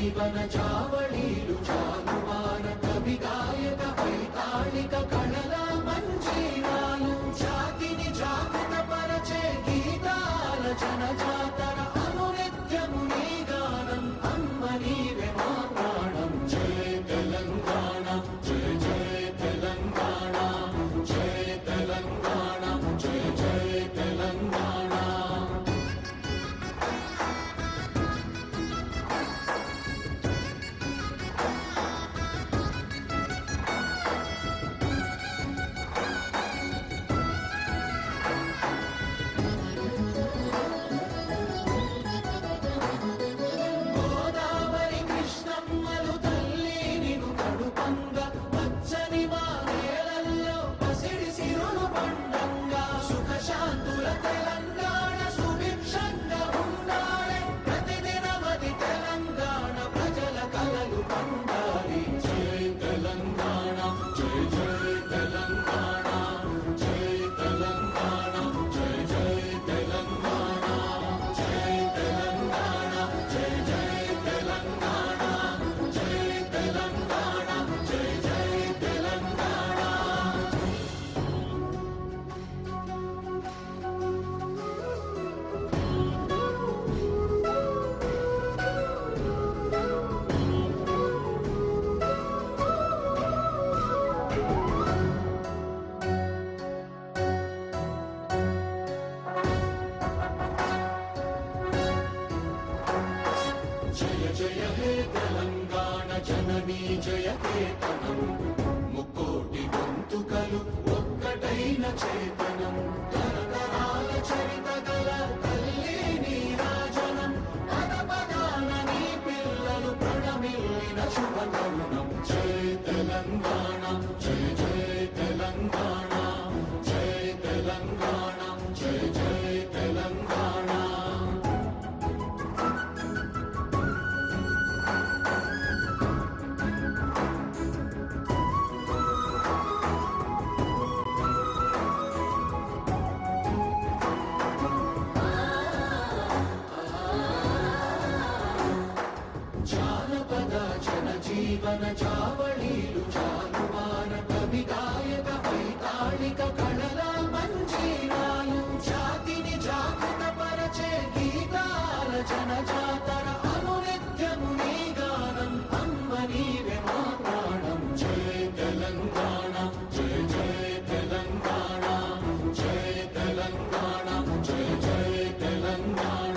जनजीवन जावळीलु जानुवार कवि गायक వైతాళిక కళల మంజీరాలు జాతిని జాగృతపరచే గీతాల జనజాతర అనునిత్యము నీ గానం అమ్మ నీవే మా ప్రాణం జయ తెలంగాణ జయ జయ తెలంగాణ జయ తెలంగాణ జయ జయ తెలంగాణ జయ హే తెలంగాణ జననీ జయ కేతనం ముక్కోటి గొంతుకలు ఒక్కటైన చేతనం తరతరాల చరిత గల తల్లి నీరాజనం పద పదాన నీ పిల్లలు ప్రణమిల్లిన శుభతరుణం జయ తెలంగాణ జయ జయ తెలంగాణ జయ తెలంగాణ జయ జయ తెలంగాణ జీవన జావళీలు జానువార కవి గాయక వైతాళిక కళల మంజీరాలు జాతిని జాగృతపరచే గీతాల జనజాతర అనునిత్యము నీ గానం అమ్మ నీవే మా ప్రాణం జయ తెలంగాణ జయ జయ తెలంగాణ జయ తెలంగాణ జయ జయ Telangana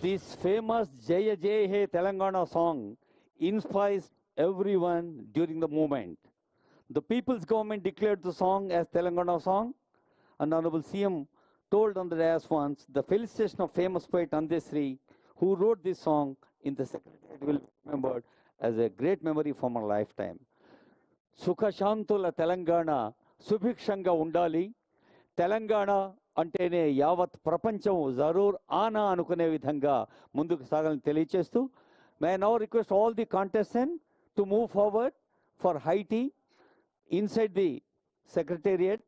This famous Jaya Jai He Telangana song inspires everyone during the movement. The people's government declared the song as Telangana song, and Honorable CM told on the dais once the felicitation of famous poet Andesri, who wrote this song in the Secretariat, will be remembered as a great memory for my lifetime. Sukha Shantula Telangana, Subhikshanga Undali, Telangana అంటేనే యావత్ ప్రపంచం జరూర్ ఆనా అనుకునే విధంగా ముందుకు సాగాలని తెలియచేస్తూ may now request all the contestant to move forward for high tea inside the secretariat.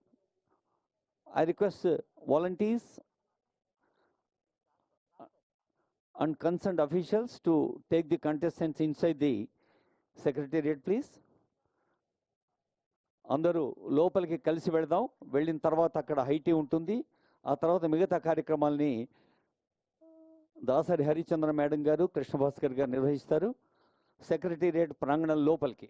I request volunteers and concerned officials to take the contestants inside the secretariat, please. అందరూ లోపలికి కలిసి వెళదాం. వెళ్ళిన తర్వాత అక్కడ హైటీ ఉంటుంది. ఆ తర్వాత మిగతా కార్యక్రమాల్ని దాసరి హరిచంద్ర మేడం గారు, కృష్ణభాస్కర్ గారు నిర్వహిస్తారు. సెక్రటేరియట్ ప్రాంగణం లోపలికి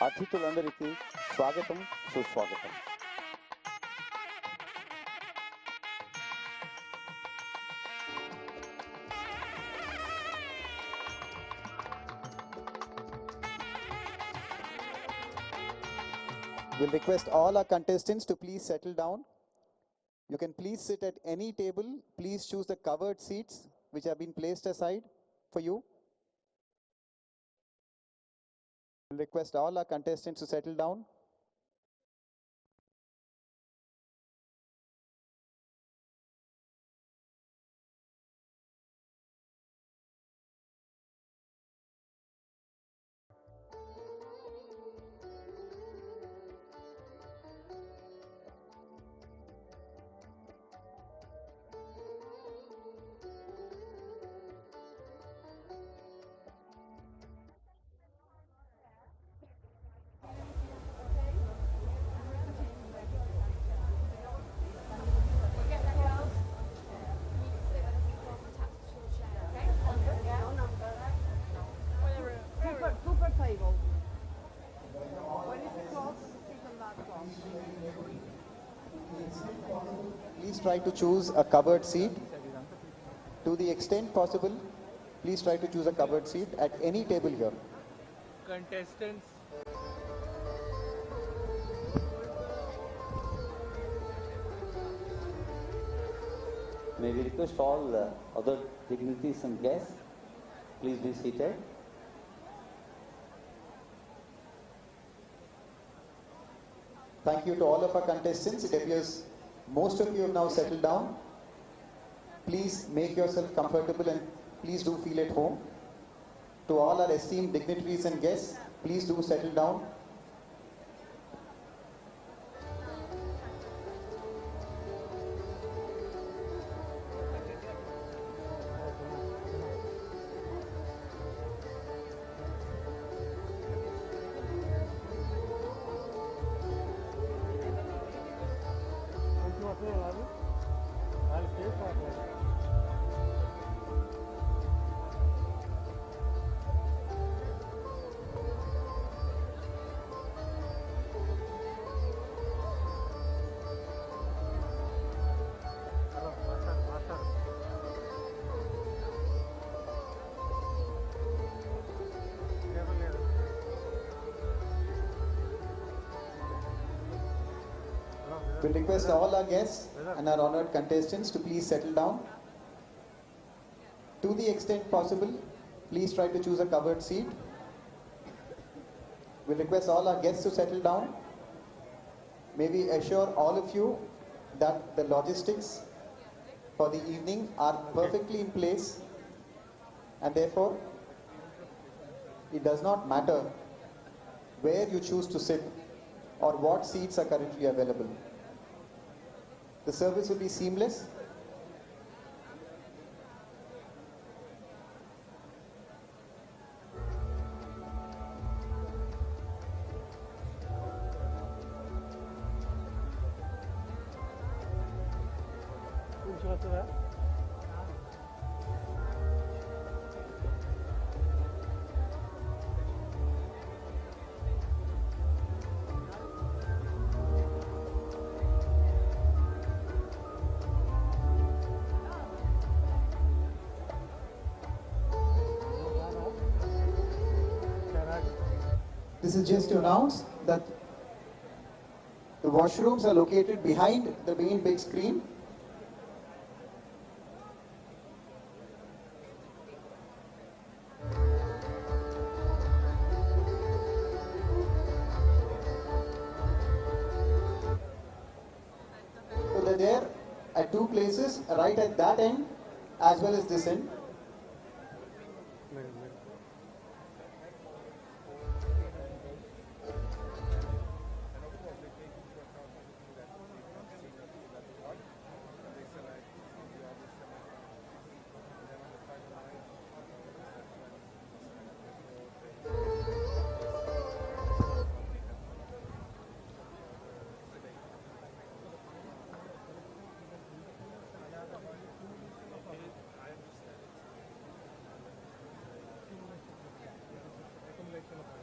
అతిథులందరికీ స్వాగతం, సుస్వాగతం. We'll request all our contestants to please settle down. You can please sit at any table. Please choose the covered seats which have been placed aside for you. We'll request all our contestants to settle down. Please try to choose a covered seat. To the extent possible, please try to choose a covered seat at any table here. Contestants, May we request all other dignitaries and guests, please be seated. Thank you to all of our contestants. It appears most of you have now settled down. Please make yourself comfortable and please do feel at home. To all our esteemed dignitaries and guests, please do settle down. We'll request all our guests and our honored contestants to please settle down. To the extent possible, please try to choose a covered seat. We'll request all our guests to settle down. May we assure all of you that the logistics for the evening are perfectly in place, and therefore it does not matter where you choose to sit or what seats are currently available. The service will be seamless. This is just to announce that the washrooms are located behind the main big screen. So they're there at two places, right at that end as well as this end.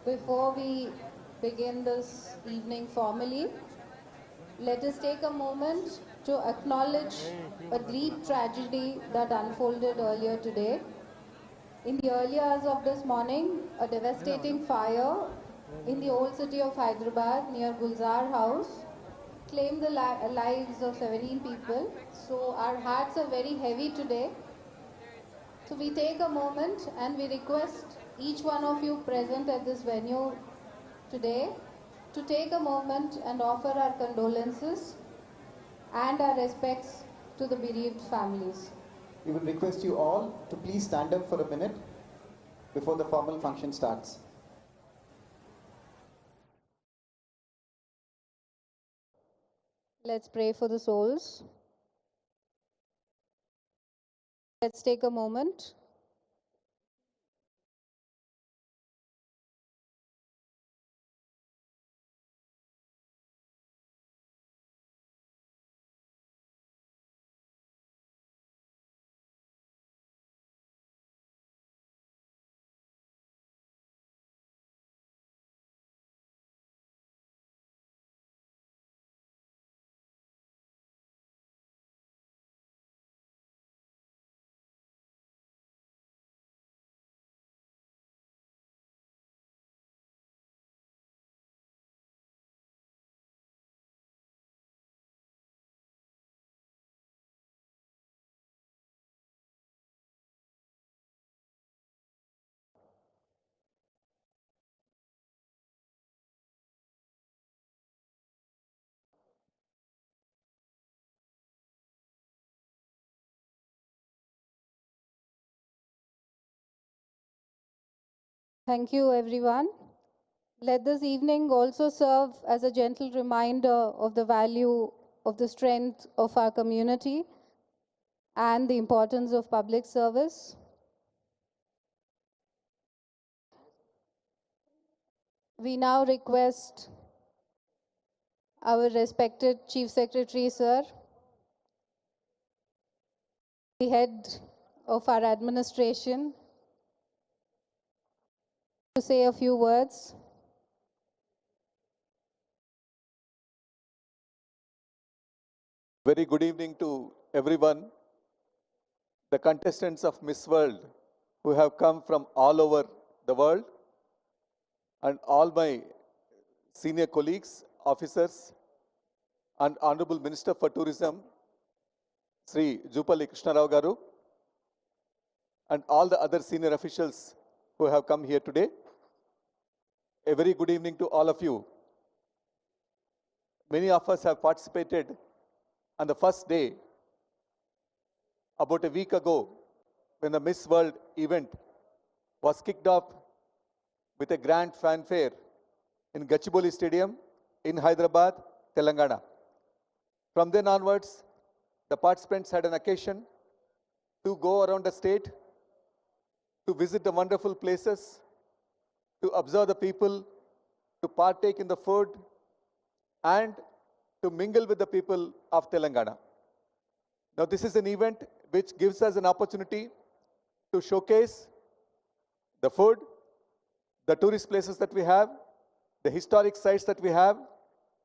Before we begin this evening formally, let us take a moment to acknowledge a deep tragedy that unfolded earlier today. In the early hours of this morning, a devastating fire in the old city of Hyderabad near Gulzar House claimed the lives of 17 people. So our hearts are very heavy today. So we take a moment and we request each one of you present at this venue today to take a moment and offer our condolences and our respects to the bereaved families. We will request you all to please stand up for a minute before the formal function starts. Let's pray for the souls. Let's take a moment. Thank you, everyone. Let this evening also serve as a gentle reminder of the value of the strength of our community and the importance of public service. We now request our respected Chief Secretary, sir, the head of our administration, to say a few words. Very good evening to everyone, the contestants of Miss World who have come from all over the world, and all my senior colleagues, officers, and Honorable Minister for Tourism, Sri Jupalli Krishnarao Garu, and all the other senior officials who have come here today. A very good evening to all of you. Many of us have participated on the first day about a week ago when the Miss World event was kicked off with a grand fanfare in Gachibowli Stadium in Hyderabad, Telangana. From then onwards, the participants had an occasion to go around the state, to visit the wonderful places, to observe the people, to partake in the food, and to mingle with the people of Telangana. Now, this is an event which gives us an opportunity to showcase the food, the tourist places that we have, the historic sites that we have,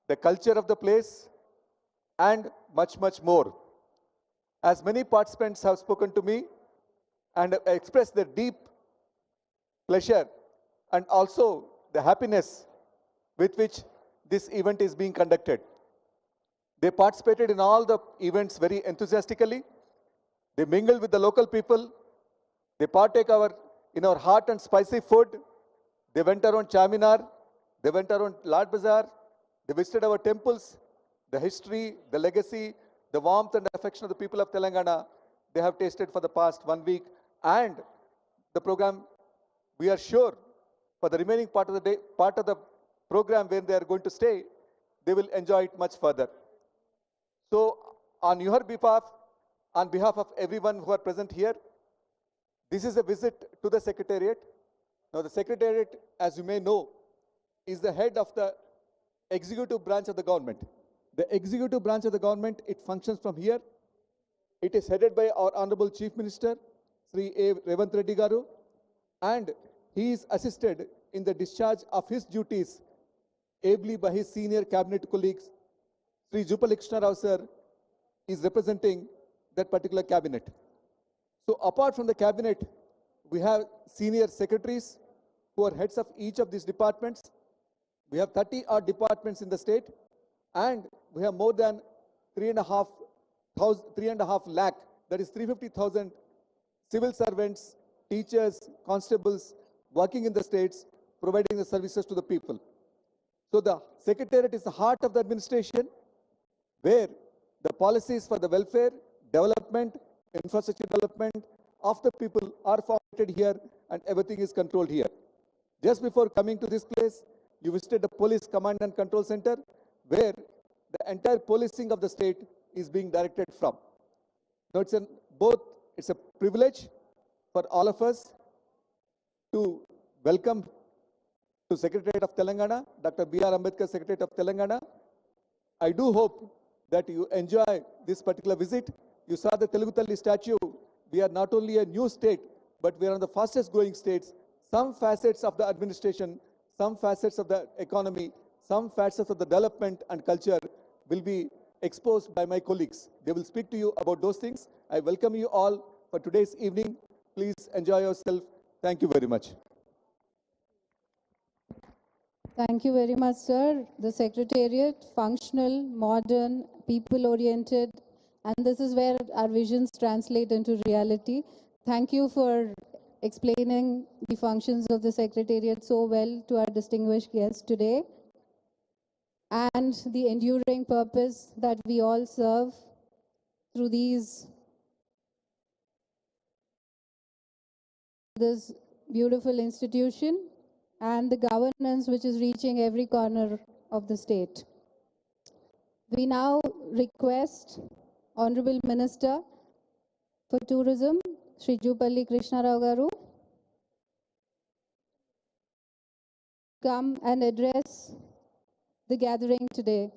the culture of the place, and much, much more. As many participants have spoken to me and expressed their deep pleasure and also the happiness with which this event is being conducted. They participated in all the events very enthusiastically. They mingled with the local people. They partake in our hot and spicy food. They went around Charminar. They went around Lord Bazaar. They visited our temples. The history, the legacy, the warmth and affection of the people of Telangana, they have tasted for the past 1 week. And the program, we are sure, for the remaining part of the day, part of the program where they are going to stay, they will enjoy it much further. So, on your behalf, on behalf of everyone who are present here, this is a visit to the Secretariat. Now, the Secretariat, as you may know, is the head of the executive branch of the government. The executive branch of the government, it functions from here. It is headed by our Honorable Chief Minister, Sri A. Revant Reddy Garu, and he is assisted in the discharge of his duties ably by his senior cabinet colleagues. Sri Jupalli Krishnarao sir is representing that particular cabinet. So apart from the cabinet, we have senior secretaries who are heads of each of these departments. We have 30 odd departments in the state, and we have more than 3.5 lakh, that is 350,000 civil servants, teachers, constables working in the states, providing the services to the people. So the Secretariat is the heart of the administration, where the policies for the welfare, development, infrastructure development of the people are formulated here, and everything is controlled here. Just before coming to this place, you visited the Police Command and Control Center, where the entire policing of the state is being directed from. Now, it's a privilege for all of us to welcome to Secretariat of Telangana, Dr. B.R. Ambedkar, Secretariat of Telangana. I do hope that you enjoy this particular visit. You saw the Telugu Talli statue. We are not only a new state, but we are one of the fastest growing states. Some facets of the administration, some facets of the economy, some facets of the development and culture will be exposed by my colleagues. They will speak to you about those things. I welcome you all for today's evening. Please enjoy yourself. Thank you very much. Thank you very much, sir. The Secretariat, functional, modern, people-oriented, and this is where our visions translate into reality. Thank you for explaining the functions of the Secretariat so well to our distinguished guests today, and the enduring purpose that we all serve through this beautiful institution, and the governance which is reaching every corner of the state. We now request Honorable Minister for Tourism, Sri Jupalli Krishnarao Garu, come and address the gathering today.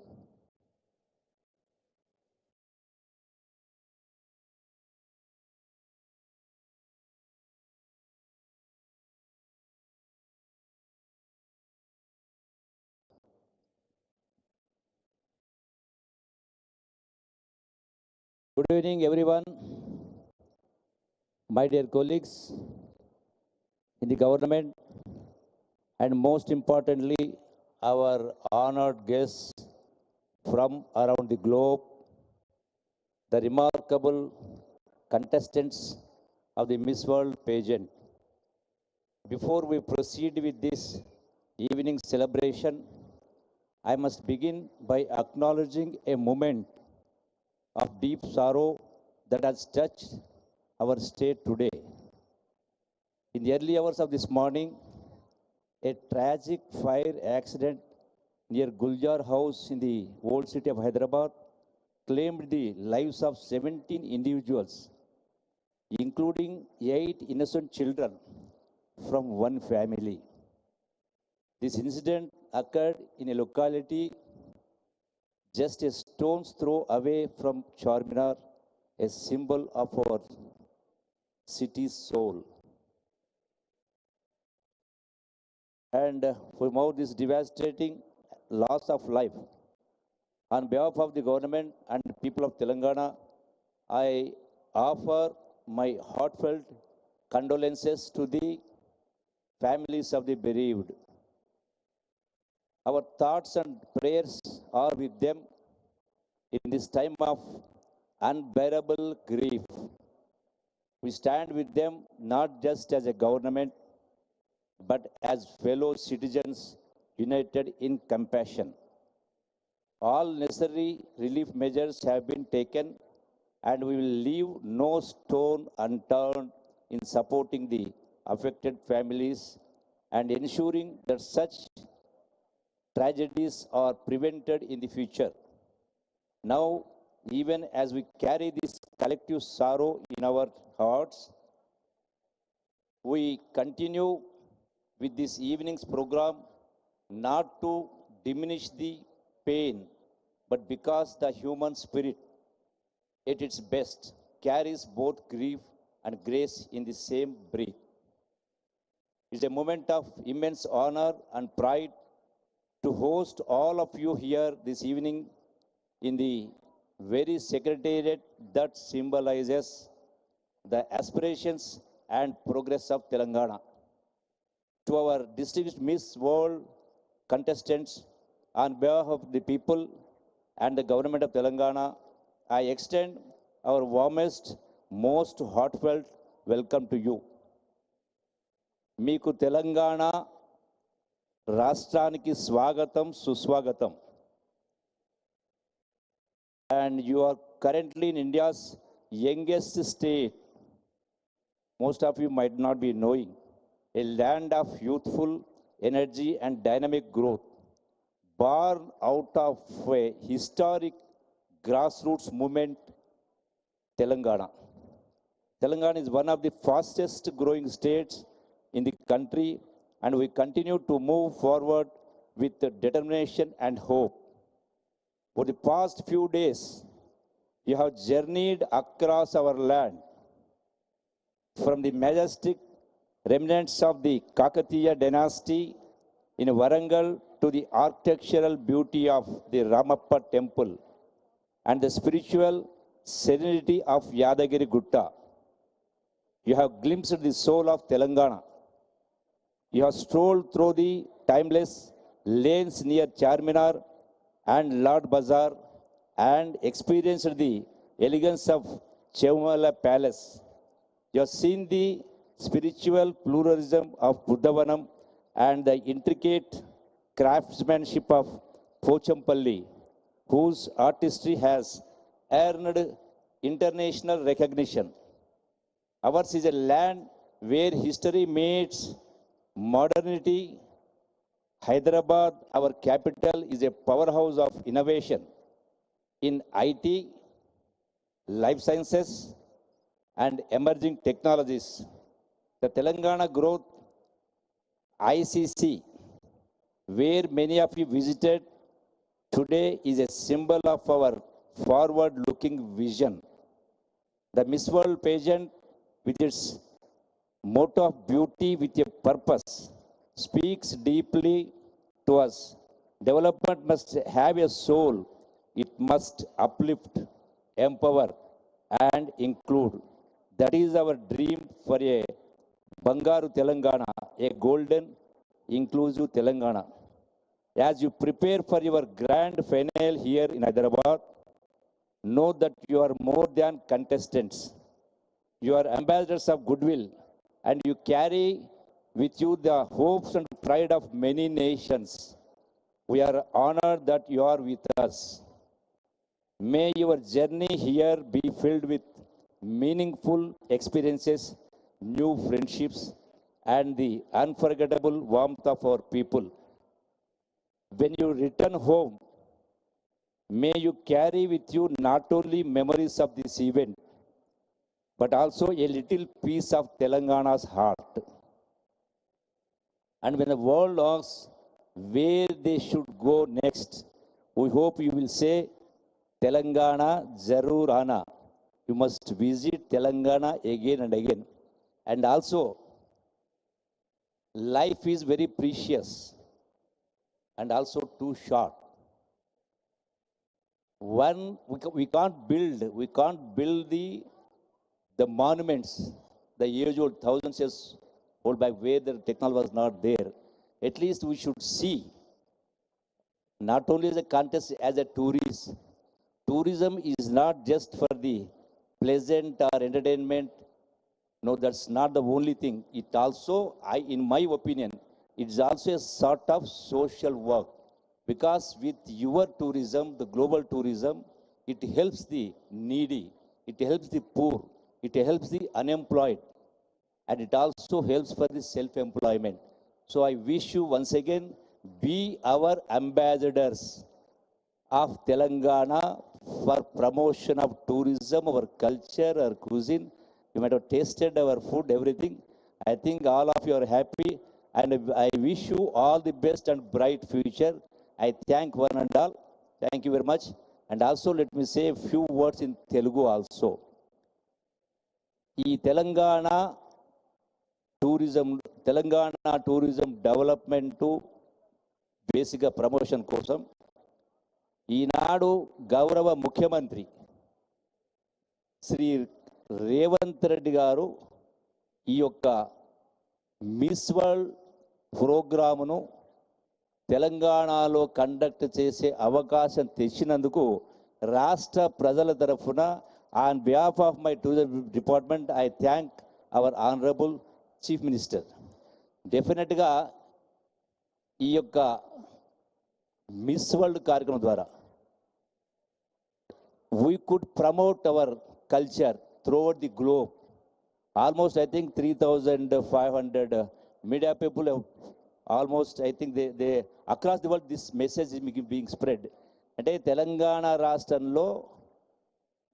Good evening, everyone. My dear colleagues in the government, and most importantly, our honored guests from around the globe, the remarkable contestants of the Miss World pageant. Before we proceed with this evening celebration, I must begin by acknowledging a moment of deep sorrow that has touched our state today. In the early hours of this morning, a tragic fire accident near Guljar House in the old city of Hyderabad claimed the lives of 17 individuals, including 8 innocent children from one family. This incident occurred in a locality just a stone's throw away from Charminar, a symbol of our city's soul. And from all this devastating loss of life, on behalf of the government and people of Telangana, I offer my heartfelt condolences to the families of the bereaved. Our thoughts and prayers are with them in this time of unbearable grief. We stand with them not just as a government, but as fellow citizens united in compassion. All necessary relief measures have been taken, and we will leave no stone unturned in supporting the affected families and ensuring that such tragedies are prevented in the future. Now, even as we carry this collective sorrow in our hearts, we continue with this evening's program not to diminish the pain, but because the human spirit, at its best, carries both grief and grace in the same breath. It's a moment of immense honor and pride to host all of you here this evening in the very secretariat that symbolizes the aspirations and progress of Telangana. To our distinguished Miss World contestants, on behalf of the people and the government of Telangana, I extend our warmest, most heartfelt welcome to you. Meeku Telangana రాష్ట్రానికి స్వాగతం సుస్వాగతం. And you are currently in India's youngest state. Most of you might not be knowing. A land of youthful energy and dynamic growth, born out of a historic grassroots movement, Telangana. Telangana is one of the fastest growing states in the country, and we continue to move forward with determination and hope. For the past few days, you have journeyed across our land, from the majestic remnants of the Kakatiya dynasty in Warangal to the architectural beauty of the Ramappa temple and the spiritual serenity of Yadagiri Gutta. You have glimpsed the soul of Telangana. You have strolled through the timeless lanes near Charminar and Lord Bazaar and experienced the elegance of Chevamala Palace. You have seen the spiritual pluralism of Buddhavanam and the intricate craftsmanship of Pochampalli, whose artistry has earned international recognition. Ours is a land where history meets modernity. Hyderabad, our capital, is a powerhouse of innovation in IT, life sciences, and emerging technologies. The Telangana Growth ICC, where many of you visited today, is a symbol of our forward-looking vision. The Miss World pageant, with its motto of beauty with a purpose, speaks deeply to us. Development must have a soul. It must uplift, empower, and include. That is our dream for a Bangaru Telangana, a golden, inclusive Telangana. As you prepare for your grand finale here in Hyderabad, know that you are more than contestants. You are ambassadors of goodwill, and you carry with you the hopes and pride of many nations. We are honored that you are with us. May your journey here be filled with meaningful experiences, new friendships, and the unforgettable warmth of our people. When you return home, may you carry with you not only memories of this event, but also a little piece of Telangana's heart. And when the world asks where they should go next, we hope you will say, Telangana Zarur Ana. You must visit Telangana again and again. And also, life is very precious and also too short. One, we can't build the monuments, the age-old, thousands years old back where the technology was not there. At least we should see, not only as a contest, as a tourist. Tourism is not just for the pleasant or entertainment. No, that's not the only thing. It also, in my opinion, it's also a sort of social work. Because with your tourism, the global tourism, it helps the needy, it helps the poor, it helps the unemployed, and it also helps for the self-employment. So I wish you once again, be our ambassadors of Telangana for promotion of tourism, our culture, our cuisine. You might have tasted our food, everything. I think all of you are happy, and I wish you all the best and bright future. I thank one and all. Thank you very much. And also let me say a few words in Telugu also. ఈ Telangana tourism development బేసిక్గా promotion కోసం ఈనాడు గౌరవ ముఖ్యమంత్రి శ్రీ రేవంత్ రెడ్డి గారు ఈ యొక్క miss world ప్రోగ్రామును తెలంగాణలో conduct చేసే అవకాశం తెచ్చినందుకు రాష్ట్ర ప్రజల తరఫున on behalf of my tourism department I thank our honourable chief minister. డెఫినెట్గా ఈ యొక్క మిస్ వరల్డ్ కార్యక్రమం ద్వారా we could promote our culture throughout the globe. Almost, I think, 3,500 media people have almost, I think, they across the world, this message is being spread. అంటే తెలంగాణ రాష్ట్రంలో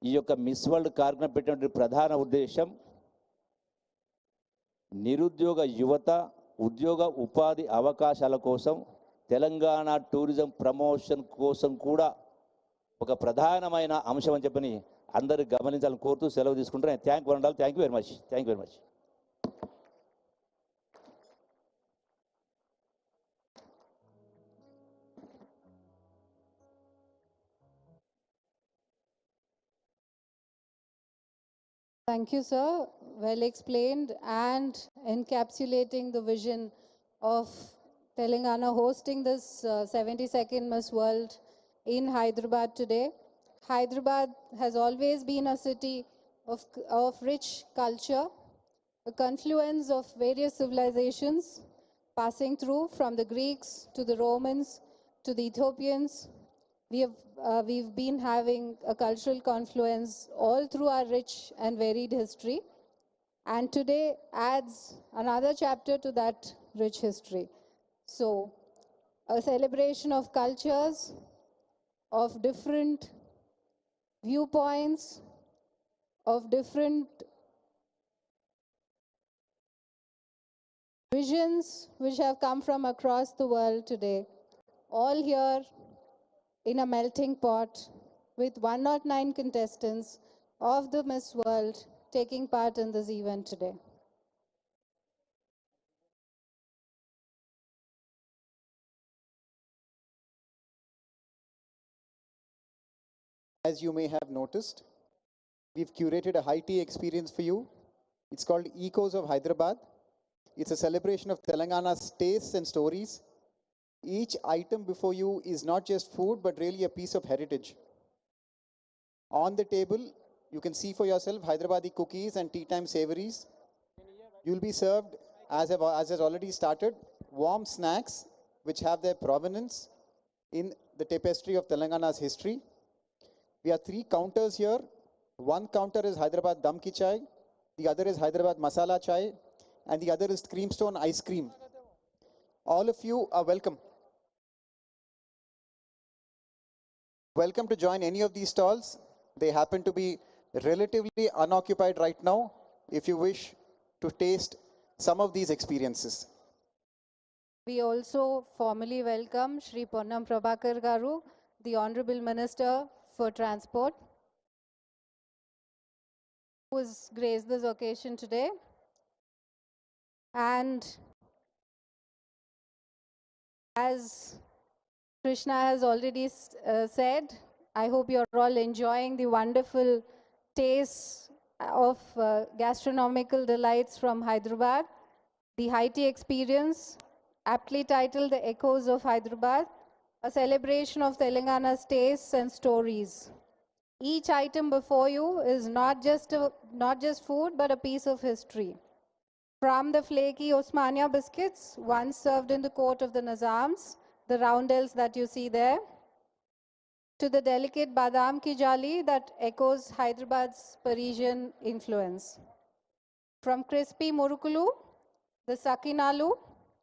ఈ యొక్క miss world కార్యక్రమం పెట్టినటువంటి ప్రధాన ఉద్దేశం నిరుద్యోగ యువత ఉద్యోగ ఉపాధి అవకాశాల కోసం తెలంగాణ టూరిజం ప్రమోషన్ కోసం కూడా ఒక ప్రధానమైన అంశం అని చెప్పని అందరూ గమనించాలని కోరుతూ సెలవు తీసుకుంటారు. థ్యాంక్ యూ అండాలి. Thank you very much. Thank you very much. Thank you, sir. Well explained and encapsulating the vision of Telangana hosting this 72nd Miss World in Hyderabad today. Hyderabad has always been a city of rich culture, a confluence of various civilizations passing through from the Greeks to the Romans to the Ethiopians. We've been having a cultural confluence all through our rich and varied history. And today adds another chapter to that rich history. So, a celebration of cultures, of different viewpoints, of different visions which have come from across the world today, all here in a melting pot with 109 contestants of the Miss World taking part in this event today. As you may have noticed, we've curated a high tea experience for you. It's called Echoes of Hyderabad. It's a celebration of Telangana's tastes and stories Each item before you is not just food, but really a piece of heritage. On the table, you can see for yourself Hyderabadi cookies and tea time savories. You'll be served, as has already started, warm snacks which have their provenance in the tapestry of Telangana's history. We have 3 counters here. One counter is Hyderabad Dam Ki Chai, the other is Hyderabad Masala Chai, and the other is Creamstone Ice Cream. All of you are welcome. Welcome to join any of these stalls. They happen to be relatively unoccupied right now if you wish to taste some of these experiences. We also formally welcome Shri Ponnam Prabhakar Garu, the Honorable Minister for Transport, who has graced this occasion today. And as Krishna has already said, I hope you're all enjoying the wonderful taste of gastronomical delights from Hyderabad. The high tea experience, aptly titled The Echoes of Hyderabad, a celebration of Telangana's tastes and stories. Each item before you is not just food, but a piece of history. From the flaky Osmania biscuits, once served in the court of the Nizams, the roundels that you see there, to the delicate badam ki jali that echoes Hyderabad's Parisian influence. From crispy murukulu, the sakinalu,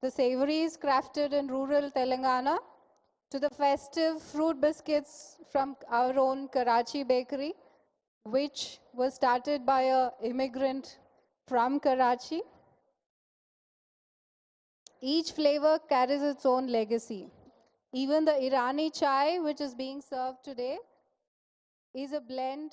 the savories crafted in rural Telangana, to the festive fruit biscuits from our own Karachi bakery, which was started by an immigrant from Karachi. Each flavor carries its own legacy. Even the Irani chai, which is being served today, is a blend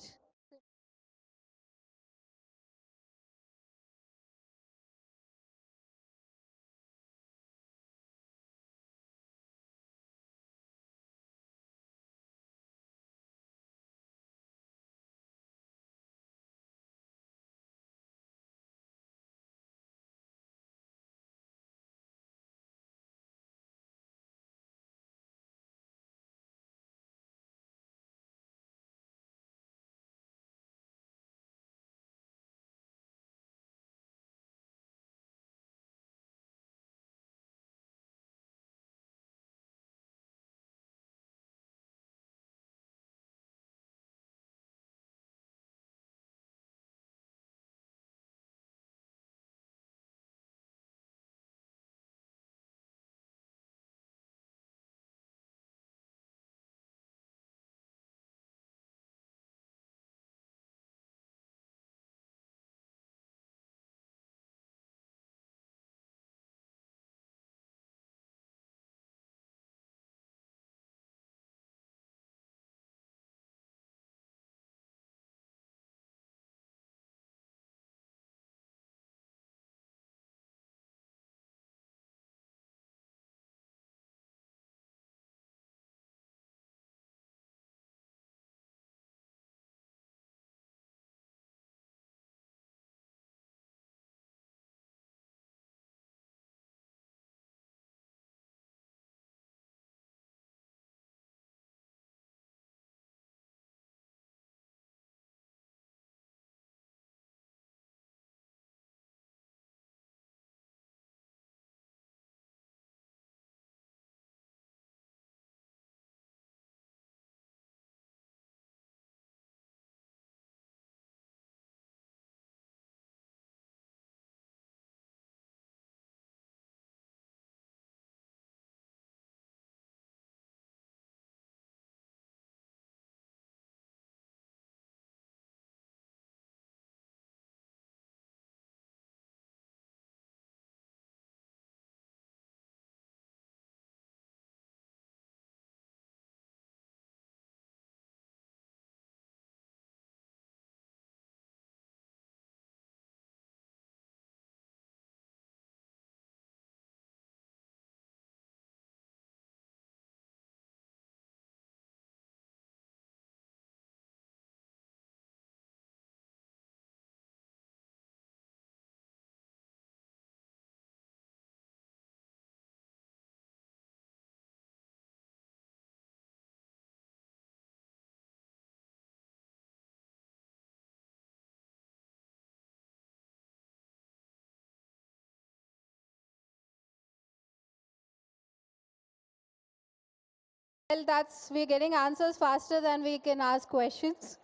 Well, we're getting answers faster than we can ask questions.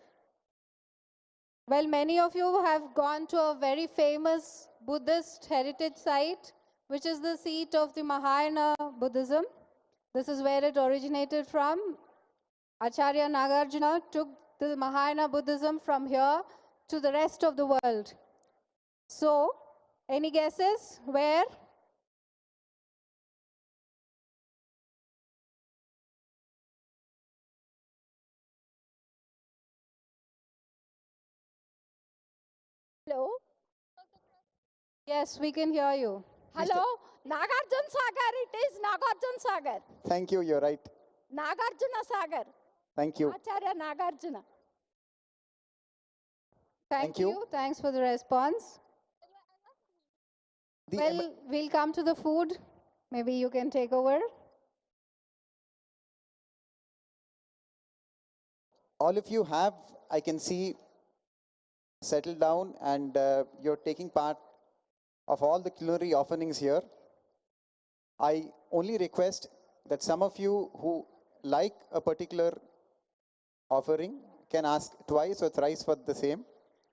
Well, many of you have gone to a very famous Buddhist heritage site, which is the seat of the Mahayana Buddhism. This is where it originated from. Acharya Nagarjuna took the Mahayana Buddhism from here to the rest of the world. So, any guesses where? Hello. Yes, we can hear you. Hello. Nagarjuna Sagar. It is Nagarjuna Sagar. Thank you, you're right. Nagarjuna Sagar. Thank you. Acharya Nagarjuna. Thank Thank you. you. Thanks for the response. The Well, we'll come to the food. Maybe you can take over. all of you have, I can see, settled down and you're taking part of all the culinary offerings here. I only request that some of you who like a particular offering can ask twice or thrice for the same.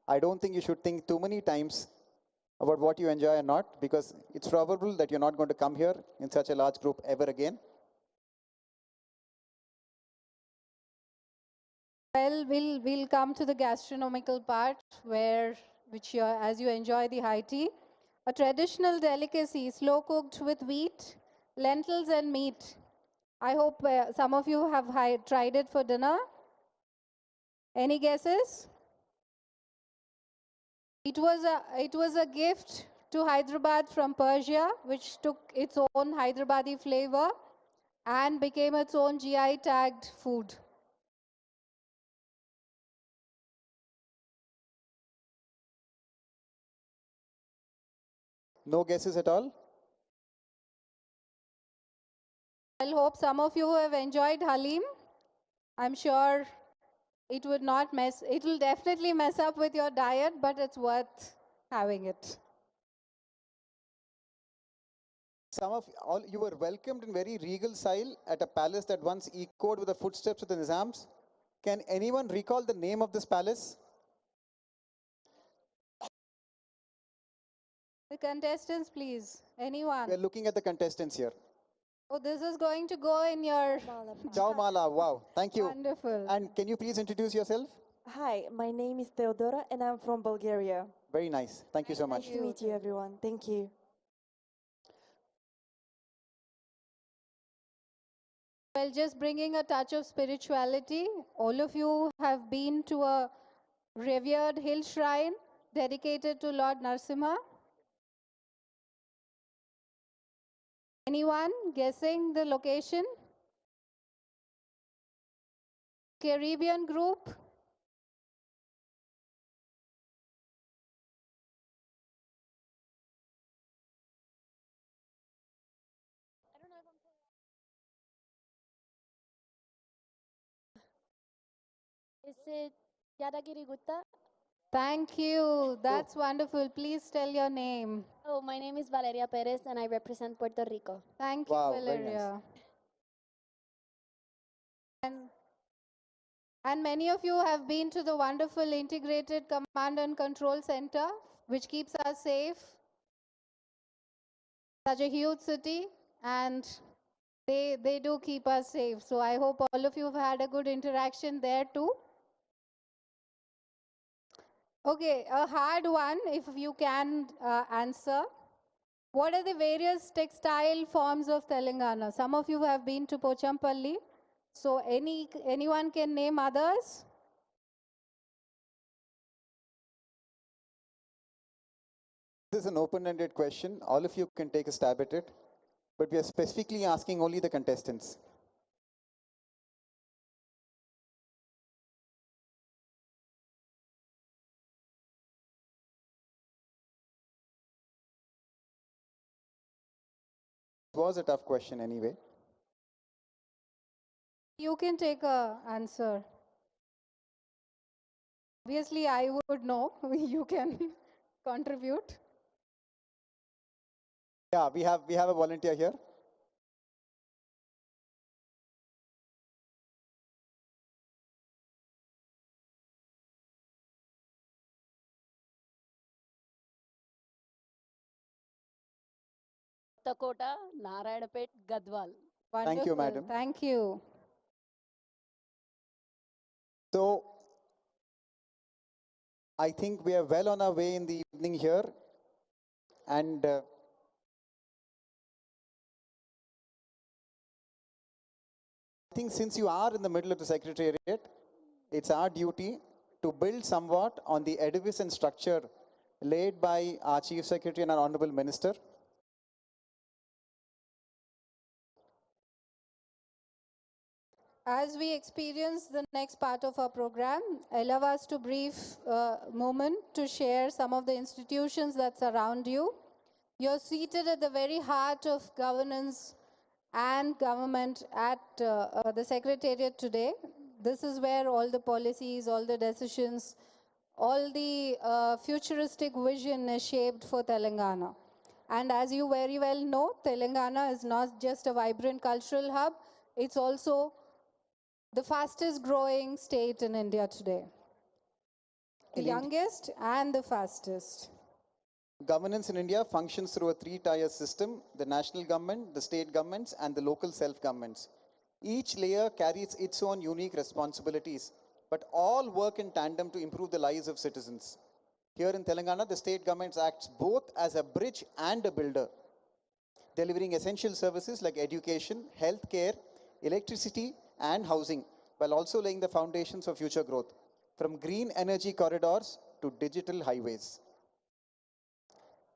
I don't think you should think too many times about what you enjoy or not, because it's probable that you're not going to come here in such a large group ever again. Well, we'll come to the gastronomical part, as you enjoy the high tea. A traditional delicacy, slow cooked with wheat, lentils, and meat. I hope some of you have tried it for dinner. Any guesses? It was a gift to Hyderabad from Persia, which took its own Hyderabadi flavor and became its own GI tagged food. No guesses at all? I hope some of you have enjoyed Halim. I'm sure it will definitely mess up with your diet, but it's worth having it. You were welcomed in very regal style at a palace that once echoed with the footsteps of the Nizams. Can anyone recall the name of this palace? The contestants, please. Anyone? We're looking at the contestants here. Oh, this is going to go in your... Chaumala, wow, thank you. Wonderful. And can you please introduce yourself? Hi, my name is Theodora and I'm from Bulgaria. Very nice. Thank you so much. Nice to meet you, everyone. Thank you. Well, just bringing a touch of spirituality, all of you have been to a revered hill shrine dedicated to Lord Narasimha. Anyone guessing the location? Caribbean group? Is it Yadagiri Gutta? Thank you. That's wonderful. Please tell your name. Oh, my name is Valeria Perez and I represent Puerto Rico. Thank Wow, you, very nice. Valeria. And many of you have been to the wonderful integrated command and control center, which keeps us safe. Such a huge city, and they do keep us safe. So I hope all of you have had a good interaction there too. Okay, a hard one if you can answer. What are the various textile forms of Telangana? Some of you have been to Pochampalli. So anyone can name others? This is an open-ended question. All of you can take a stab at it, but we are specifically asking only the contestants. It was a tough question anyway. You can take a answer. Obviously, I would know. You can contribute. Yeah, we have a volunteer here. Kotakota, Narayanapet, Gadwal. Thank you, Wonderful. madam. Thank you. So, I think we are well on our way in the evening here. And I think since you are in the middle of the Secretariat, it's our duty to build somewhat on the edifice and structure laid by our Chief Secretary and our Honorable Minister. As we experience the next part of our program, allow us to brief moment to share some of the institutions that surround you. You're seated at the very heart of governance and government at the Secretariat today. This is where all the policies, all the decisions, all the futuristic vision is shaped for Telangana. And as you very well know, Telangana is not just a vibrant cultural hub, it's also the fastest growing state in India today. The youngest and the fastest. Governance in India functions through a three-tier system: the national government, the state governments, and the local self-governments. Each layer carries its own unique responsibilities, but all work in tandem to improve the lives of citizens. Here in Telangana, the state government acts both as a bridge and a builder, delivering essential services like education, healthcare, electricity, and housing, while also laying the foundations for future growth, from green energy corridors to digital highways.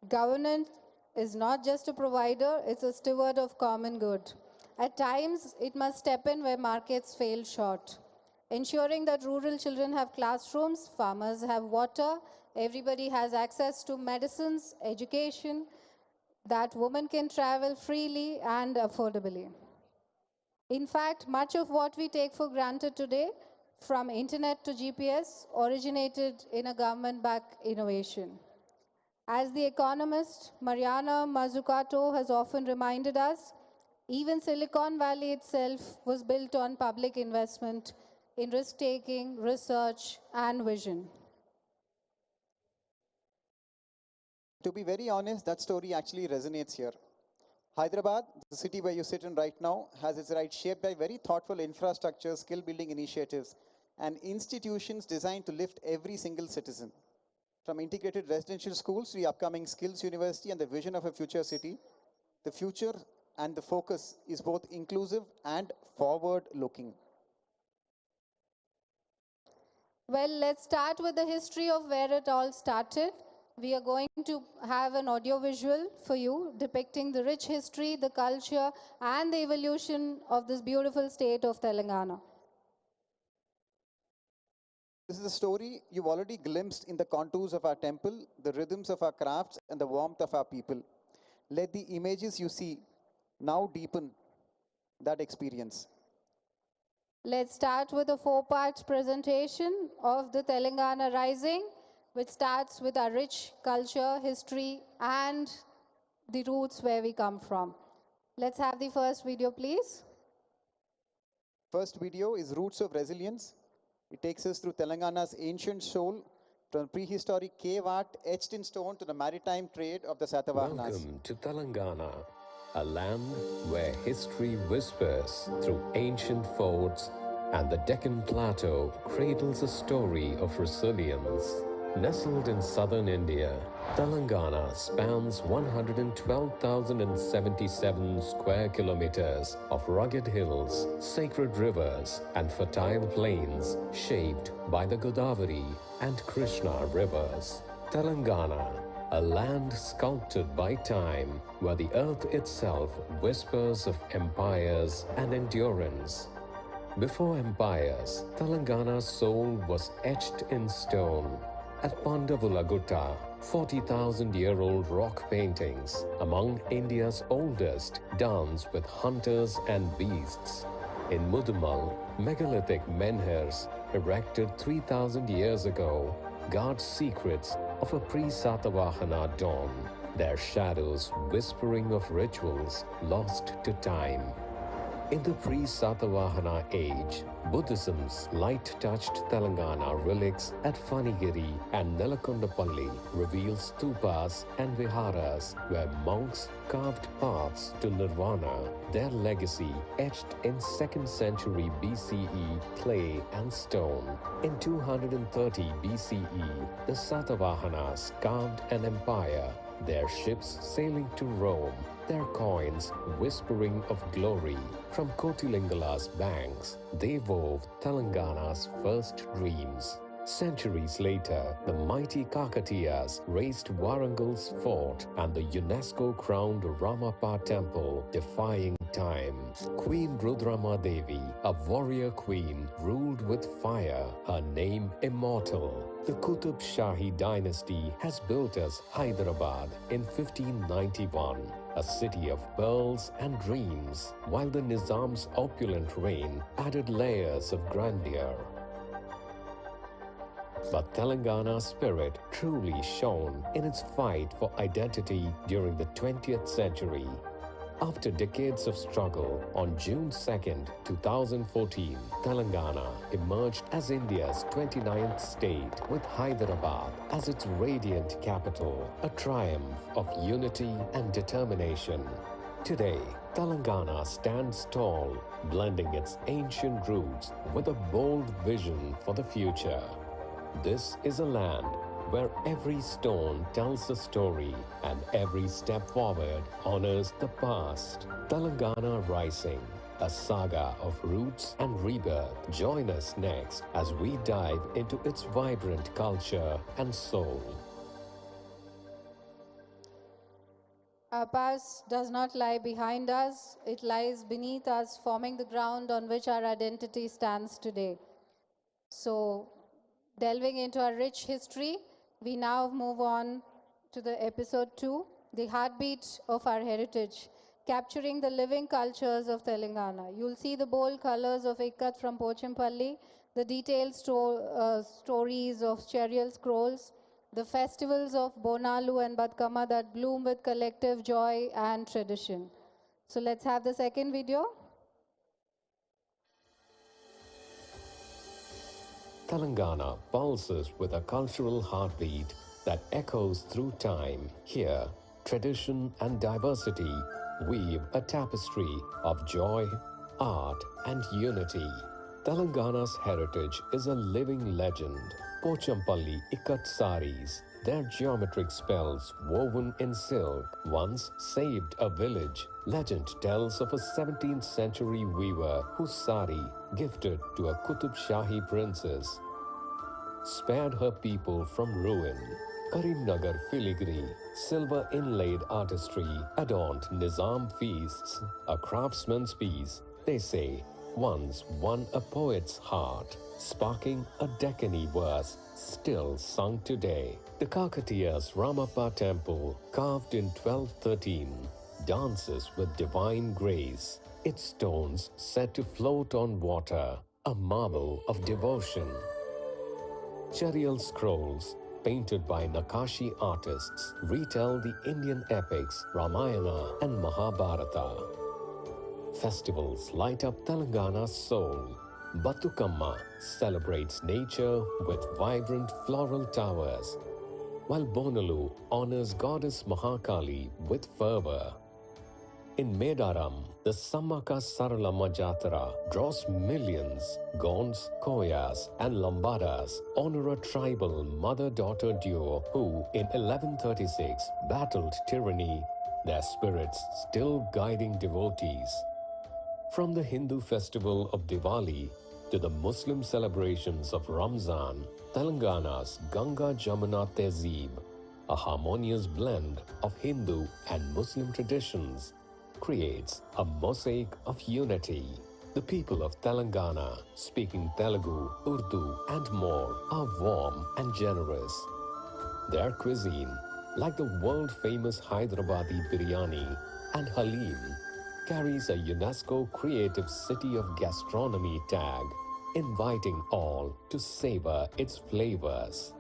Governance is not just a provider, it's a steward of common good. At times, it must step in where markets fail short, ensuring that rural children have classrooms, farmers have water, everybody has access to medicines, education, that women can travel freely and affordably. In fact, much of what we take for granted today, from internet to GPS, originated in a government-backed innovation. As the economist Mariana Mazzucato has often reminded us, even Silicon Valley itself was built on public investment in risk-taking, research, and vision. To be very honest, that story actually resonates here. Hyderabad, the city where you sit in right now, has its right shaped by very thoughtful infrastructure, skill-building initiatives, and institutions designed to lift every single citizen. From integrated residential schools to the upcoming skills university and the vision of a future city, the future and the focus is both inclusive and forward-looking. Well, let's start with the history of where it all started. We are going to have an audio visual for you depicting the rich history, the culture, and the evolution of this beautiful state of Telangana. This is a story you've already glimpsed in the contours of our temple, the rhythms of our crafts, and the warmth of our people. Let the images you see now deepen that experience. Let's start with a four-part presentation of the Telangana Rising, which starts with our rich culture, history, and the roots where we come from. Let's have the first video, please. First video is Roots of Resilience. It takes us through Telangana's ancient soul, from prehistoric cave art etched in stone to the maritime trade of the Satavahanas. Welcome to Telangana, a land where history whispers through ancient forts and the Deccan Plateau cradles a story of resilience. Nestled in southern India, Telangana spans 112,077 square kilometers of rugged hills, sacred rivers, and fertile plains shaped by the Godavari and Krishna rivers. Telangana, a land sculpted by time, where the earth itself whispers of empires and endurance. Before empires, Telangana's soul was etched in stone. At Pandavulagutta, 40,000-year-old rock paintings among India's oldest dance with hunters and beasts. In Mudumal, megalithic menhirs erected 3,000 years ago guard secrets of a pre-Satavahana dawn, their shadows whispering of rituals lost to time. In the pre-Satavahana age, Buddhism's light-touched Telangana relics at Fanigiri and Nelakondapalli reveal stupas and viharas where monks carved paths to nirvana, their legacy etched in 2nd century BCE clay and stone. In 230 BCE, the Satavahanas carved an empire, their ships sailing to Rome, their coins whispering of glory. From Kotilingala's banks, they wove Telangana's first dreams. Centuries later, the mighty Kakatiyas raised Warangal's fort and the UNESCO-crowned Ramappa temple, defying time. Queen Rudrama Devi, a warrior queen, ruled with fire, her name immortal. The Qutub Shahi dynasty has built us Hyderabad in 1591, a city of pearls and dreams, while the Nizam's opulent reign added layers of grandeur. But Telangana's spirit truly shone in its fight for identity during the 20th century. After decades of struggle, on June 2nd, 2014, Telangana emerged as India's 29th state with Hyderabad as its radiant capital, a triumph of unity and determination. Today, Telangana stands tall, blending its ancient roots with a bold vision for the future. This is a land where every stone tells a story and every step forward honors the past. Telangana Rising, a saga of roots and rebirth. Join us next as we dive into its vibrant culture and soul. Our past does not lie behind us, it lies beneath us, forming the ground on which our identity stands today. So, delving into our rich history, we now move on to the episode 2, the heartbeat of our heritage, capturing the living cultures of Telangana. You'll see the bold colors of Ikkat from Pochampalli, the detailed stories of Cherial scrolls, the festivals of Bonalu and Batkama that bloom with collective joy and tradition. So let's have the second video. Telangana pulses with a cultural heartbeat that echoes through time. Here, tradition and diversity weave a tapestry of joy, art, and unity. Telangana's heritage is a living legend. Pochampalli Ikkat saris, their geometric spells woven in silk, once saved a village. Legend tells of a 17th century weaver whose sari, gifted to a Qutub Shahi princess, spared her people from ruin. Karimnagar filigree, silver inlaid artistry adorned Nizam feasts, a craftsman's piece, they say, once won a poet's heart, sparking a Deccani verse still sung today. The Kakatiyas Ramappa temple, carved in 1213, dances with divine grace, its stones said to float on water, a marvel of devotion. Cherial scrolls, painted by Nakashi artists, retell the Indian epics Ramayana and Mahabharata. Festivals light up Telangana's soul. Bathukamma celebrates nature with vibrant floral towers, while Bonalu honors goddess Mahakali with fervor. In Medaram, the Sammaka Saralamma Jatara draws millions. Gonds, Koyas, and Lambadas honor a tribal mother-daughter duo who, in 1136, battled tyranny, their spirits still guiding devotees. From the Hindu festival of Diwali to the Muslim celebrations of Ramzan, Telangana's Ganga Jamuna Tehzeeb, a harmonious blend of Hindu and Muslim traditions, creates a mosaic of unity. The people of Telangana, speaking Telugu, Urdu, and more, are warm and generous. Their cuisine, like the world-famous Hyderabadi biryani and halim, carries a UNESCO Creative City of Gastronomy tag, inviting all to savor its flavors.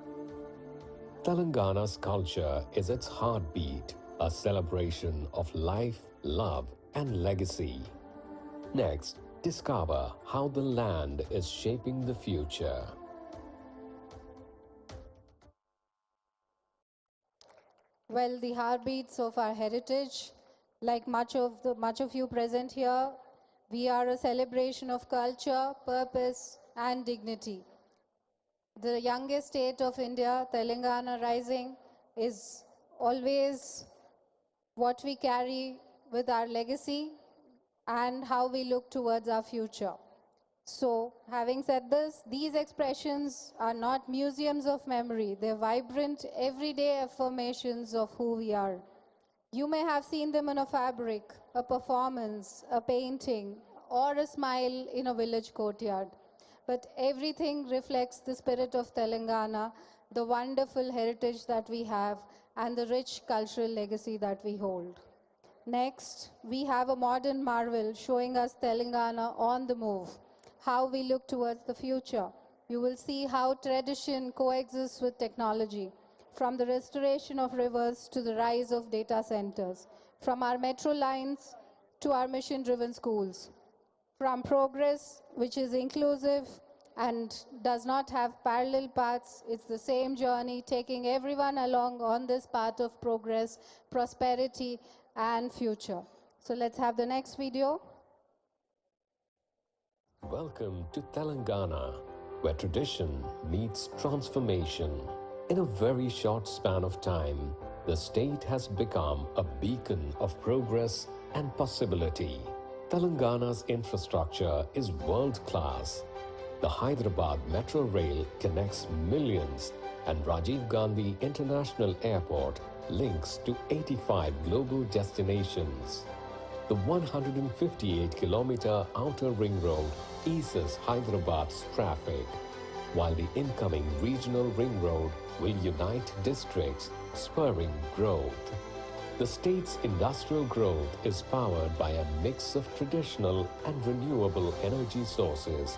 Telangana's culture is its heartbeat, a celebration of life, love, and legacy. Next, discover how the land is shaping the future. Well, the heartbeats of our heritage, like much of you present here, we are a celebration of culture, purpose, and dignity. The youngest state of India, Telangana rising, is always what we carry with our legacy and how we look towards our future. So, having said this, these expressions are not museums of memory. They're vibrant, everyday affirmations of who we are. You may have seen them in a fabric, a performance, a painting, or a smile in a village courtyard. But everything reflects the spirit of Telangana, the wonderful heritage that we have, and the rich cultural legacy that we hold. Next, we have a modern marvel showing us Telangana on the move, how we look towards the future. You will see how tradition coexists with technology, from the restoration of rivers to the rise of data centers, from our metro lines to our mission-driven schools, from progress, which is inclusive and does not have parallel paths. It's the same journey, taking everyone along on this path of progress, prosperity, and future. So let's have the next video. Welcome to Telangana, where tradition meets transformation. In a very short span of time, the state has become a beacon of progress and possibility. Telangana's infrastructure is world-class. The Hyderabad Metro Rail connects millions, and Rajiv Gandhi International Airport links to 85 global destinations. The 158-kilometer outer ring road eases Hyderabad's traffic, while the incoming regional ring road will unite districts, spurring growth. The state's industrial growth is powered by a mix of traditional and renewable energy sources,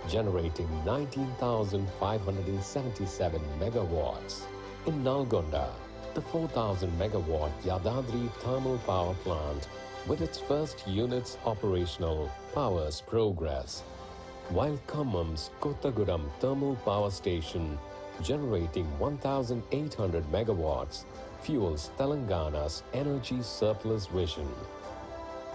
generating 19,577 megawatts. In Nalgonda, the 4,000-megawatt Yadadri thermal power plant, with its first units operational, powers progress, while Khammam's Kottagudam thermal power station, generating 1,800 megawatts, fuels Telangana's energy surplus vision.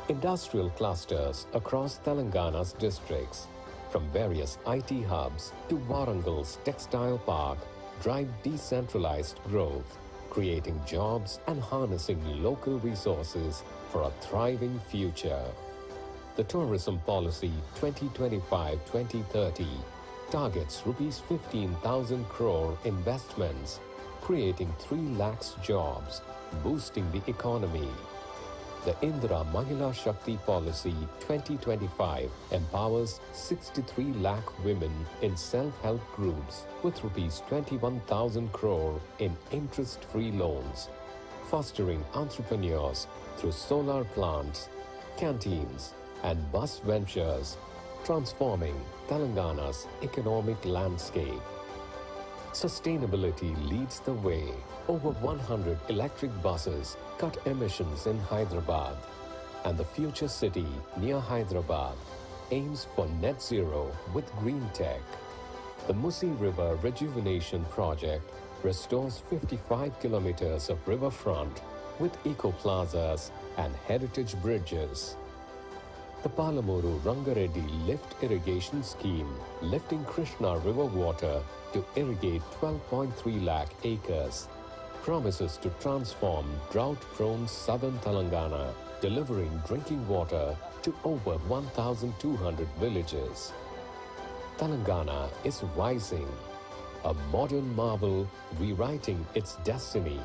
Industrial clusters across Telangana's districts, from various IT hubs to Warangal's textile park, drive decentralized growth, creating jobs and harnessing local resources for a thriving future. The Tourism Policy 2025-2030 targets Rs 15,000 crore investments, creating 3 lakhs jobs, boosting the economy. The Indira Mahila Shakti Policy 2025 empowers 63 lakh women in self-help groups with Rs 21,000 crore in interest-free loans, fostering entrepreneurs through solar plants, canteens, and bus ventures, transforming Telangana's economic landscape. Sustainability leads the way. Over 100 electric buses cut emissions in Hyderabad, and the future city near Hyderabad aims for net zero with green tech. The Musi River Rejuvenation Project restores 55 kilometers of riverfront with eco-plazas and heritage bridges. The Palamuru Rangareddy Lift Irrigation Scheme, lifting Krishna River water to irrigate 12.3 lakh acres, promises to transform drought-prone southern Telangana, delivering drinking water to over 1,200 villages. Telangana is rising, a modern marvel rewriting its destiny.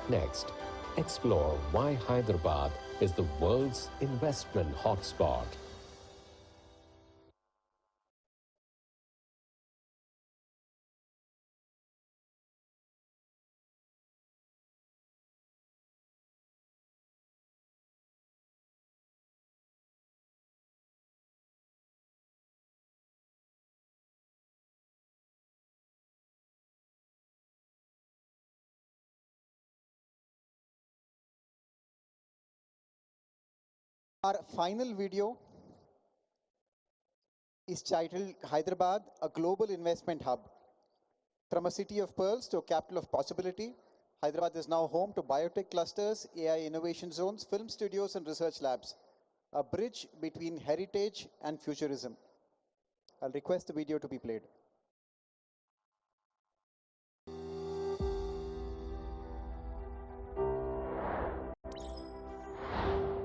Next, explore why Hyderabad is the world's investment hotspot. Our final video is titled Hyderabad, a global investment hub. From a city of pearls to a capital of possibility, Hyderabad is now home to biotech clusters, AI innovation zones, film studios, and research labs. A bridge between heritage and futurism. I'll request the video to be played.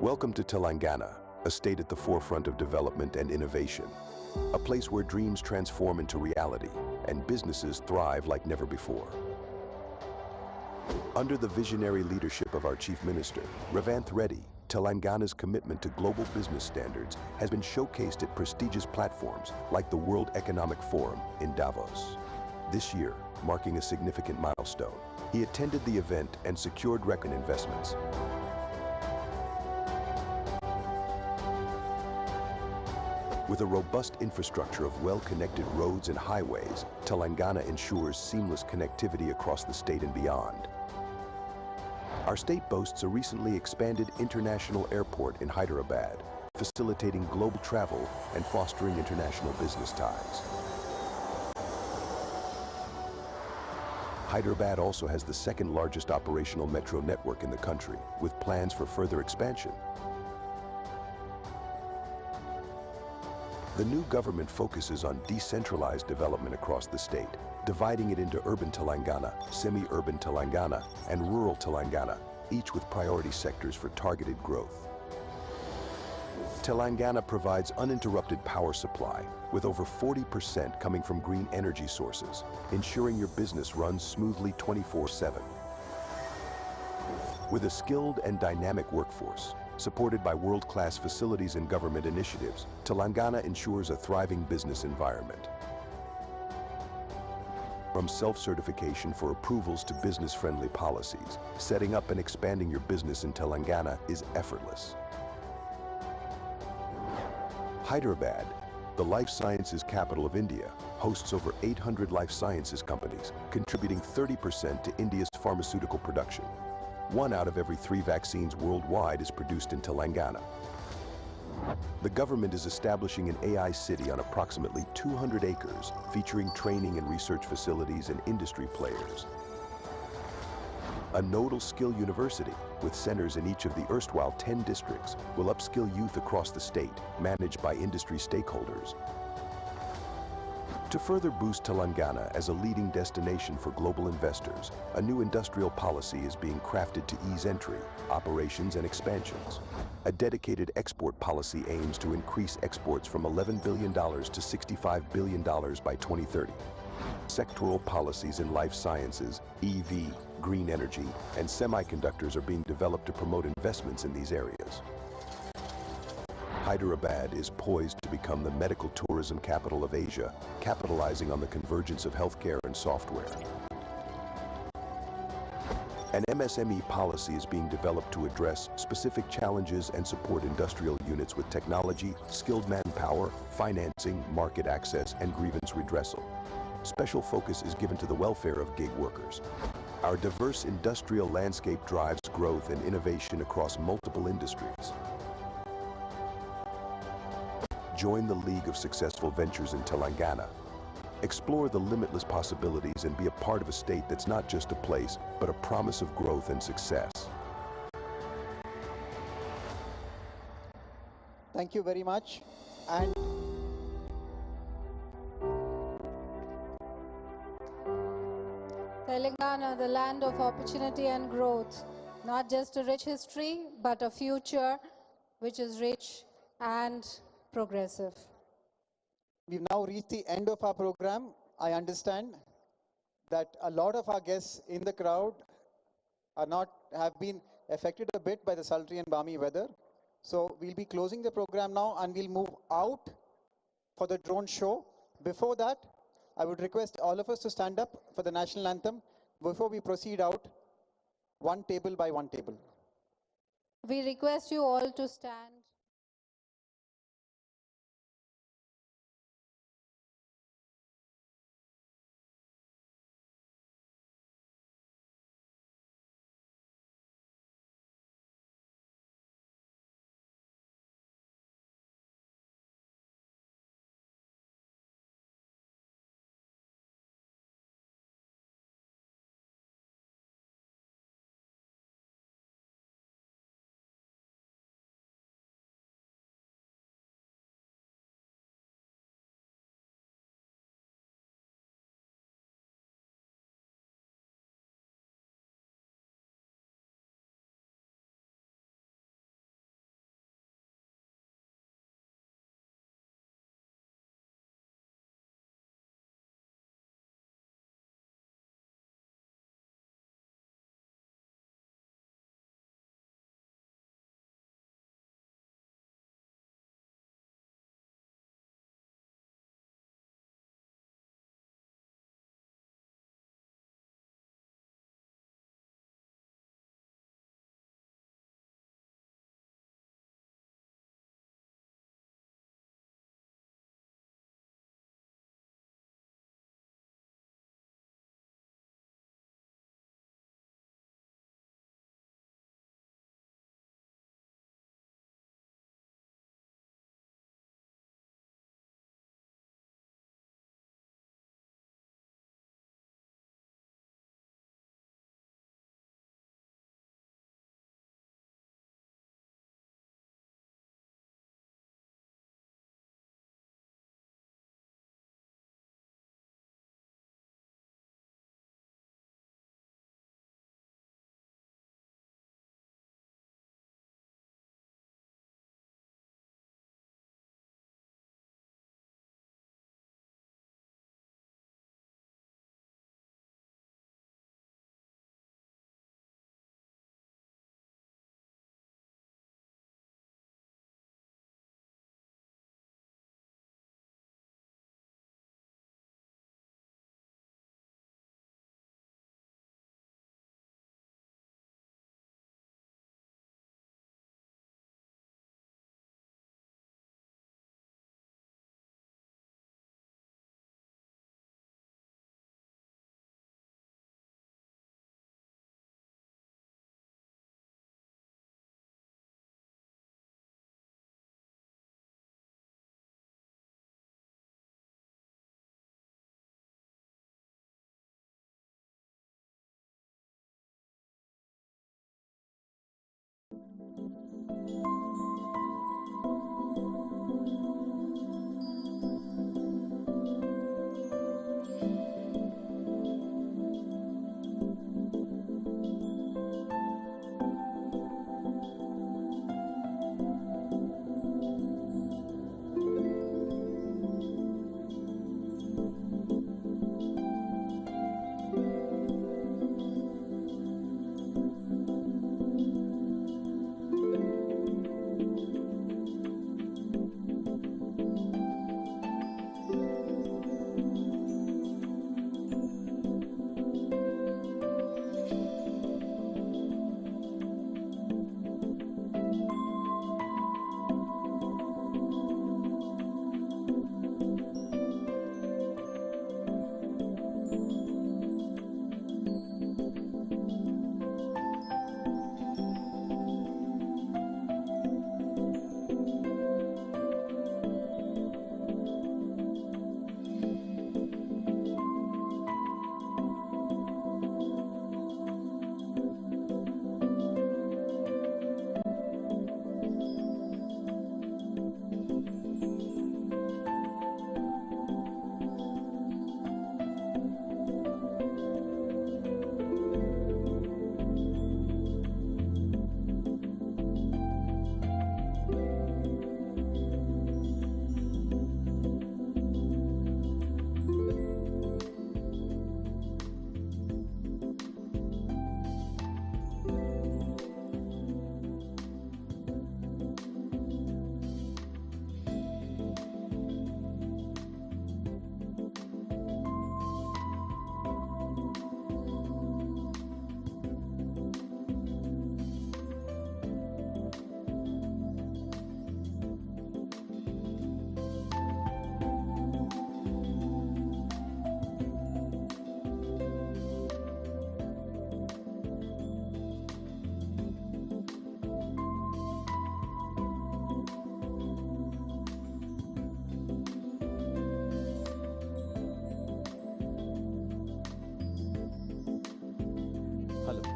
Welcome to Telangana, a state at the forefront of development and innovation. A place where dreams transform into reality and businesses thrive like never before. Under the visionary leadership of our Chief Minister, Revanth Reddy, Telangana's commitment to global business standards has been showcased at prestigious platforms like the World Economic Forum in Davos. This year, marking a significant milestone, he attended the event and secured record investments. With a robust infrastructure of well-connected roads and highways, Telangana ensures seamless connectivity across the state and beyond. Our state boasts a recently expanded international airport in Hyderabad, facilitating global travel and fostering international business ties. Hyderabad also has the second largest operational metro network in the country, with plans for further expansion. The new government focuses on decentralized development across the state, dividing it into urban Telangana, semi-urban Telangana, and rural Telangana, each with priority sectors for targeted growth. Telangana provides uninterrupted power supply, with over 40% coming from green energy sources, ensuring your business runs smoothly 24/7. With a skilled and dynamic workforce, supported by world-class facilities and government initiatives, Telangana ensures a thriving business environment. From self-certification for approvals to business-friendly policies, setting up and expanding your business in Telangana is effortless. Hyderabad, the life sciences capital of India, hosts over 800 life sciences companies, contributing 30% to India's pharmaceutical production. 1 out of every 3 vaccines worldwide is produced in Telangana. The government is establishing an AI city on approximately 200 acres, featuring training and research facilities and industry players. A nodal skill university, with centers in each of the erstwhile 10 districts, will upskill youth across the state, managed by industry stakeholders. To further boost Telangana as a leading destination for global investors, a new industrial policy is being crafted to ease entry, operations, and expansions. A dedicated export policy aims to increase exports from $11 billion to $65 billion by 2030. Sectoral policies in life sciences, EV, green energy, and semiconductors are being developed to promote investments in these areas. Hyderabad is poised to become the medical tourism capital of Asia, capitalizing on the convergence of healthcare and software. An MSME policy is being developed to address specific challenges and support industrial units with technology, skilled manpower, financing, market access, and grievance redressal. Special focus is given to the welfare of gig workers. Our diverse industrial landscape drives growth and innovation across multiple industries. Join the League of Successful Ventures in Telangana. Explore the limitless possibilities and be a part of a state that's not just a place, but a promise of growth and success. Thank you very much. And Telangana, the land of opportunity and growth, not just a rich history, but a future which is rich and progressive. we've now reached the end of our program. I understand that a lot of our guests in the crowd have been affected a bit by the sultry and balmy weather. So we'll be closing the program now and we'll move out for the drone show. Before that, I would request all of us to stand up for the national anthem before we proceed out, one table by one table. We request you all to stand.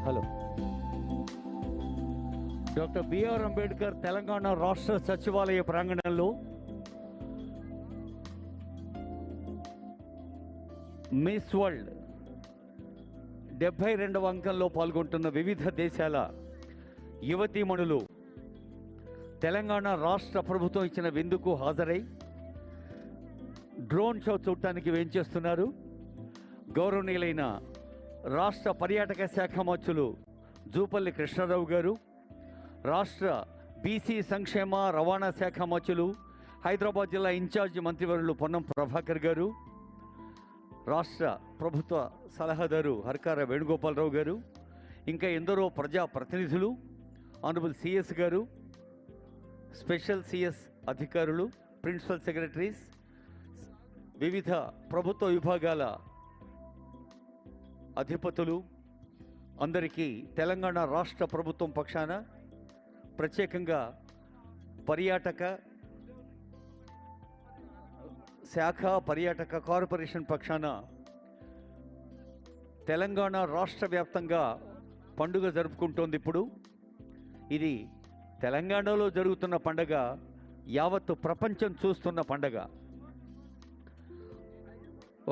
Hello doctor B R Ambedkar Telangana రాష్ట్ర సచివాలయ ప్రాంగణంలో miss world 72వ అంకంలో పాల్గొంటున్న వివిధ దేశాల యువతీమణులు తెలంగాణ రాష్ట్ర ప్రభుత్వం ఇచ్చిన విందుకు హాజరై డ్రోన్ షో చూడటానికి వేంచేస్తున్నారు. గౌరవనీయులైన రాష్ట్ర పర్యాటక శాఖ మంత్రులు జూపల్లి కృష్ణారావు గారు, రాష్ట్ర బీసీ సంక్షేమ రవాణా శాఖ మంత్రులు హైదరాబాద్ జిల్లా ఇన్ఛార్జి మంత్రివర్యులు పొన్నం ప్రభాకర్ గారు, రాష్ట్ర ప్రభుత్వ సలహాదారు హర్కార వేణుగోపాలరావు గారు, ఇంకా ఎందరో ప్రజాప్రతినిధులు, ఆనరబుల్ సిఎస్ గారు, స్పెషల్ సిఎస్ అధికారులు, ప్రిన్సిపల్ సెక్రటరీస్, వివిధ ప్రభుత్వ విభాగాల అధిపతులు అందరికీ తెలంగాణ రాష్ట్ర ప్రభుత్వం పక్షాన, ప్రత్యేకంగా పర్యాటక శాఖ పర్యాటక కార్పొరేషన్ పక్షాన తెలంగాణ రాష్ట్ర వ్యాప్తంగా పండుగ జరుపుకుంటోంది. ఇప్పుడు ఇది తెలంగాణలో జరుగుతున్న పండగ, యావత్తు ప్రపంచం చూస్తున్న పండగ.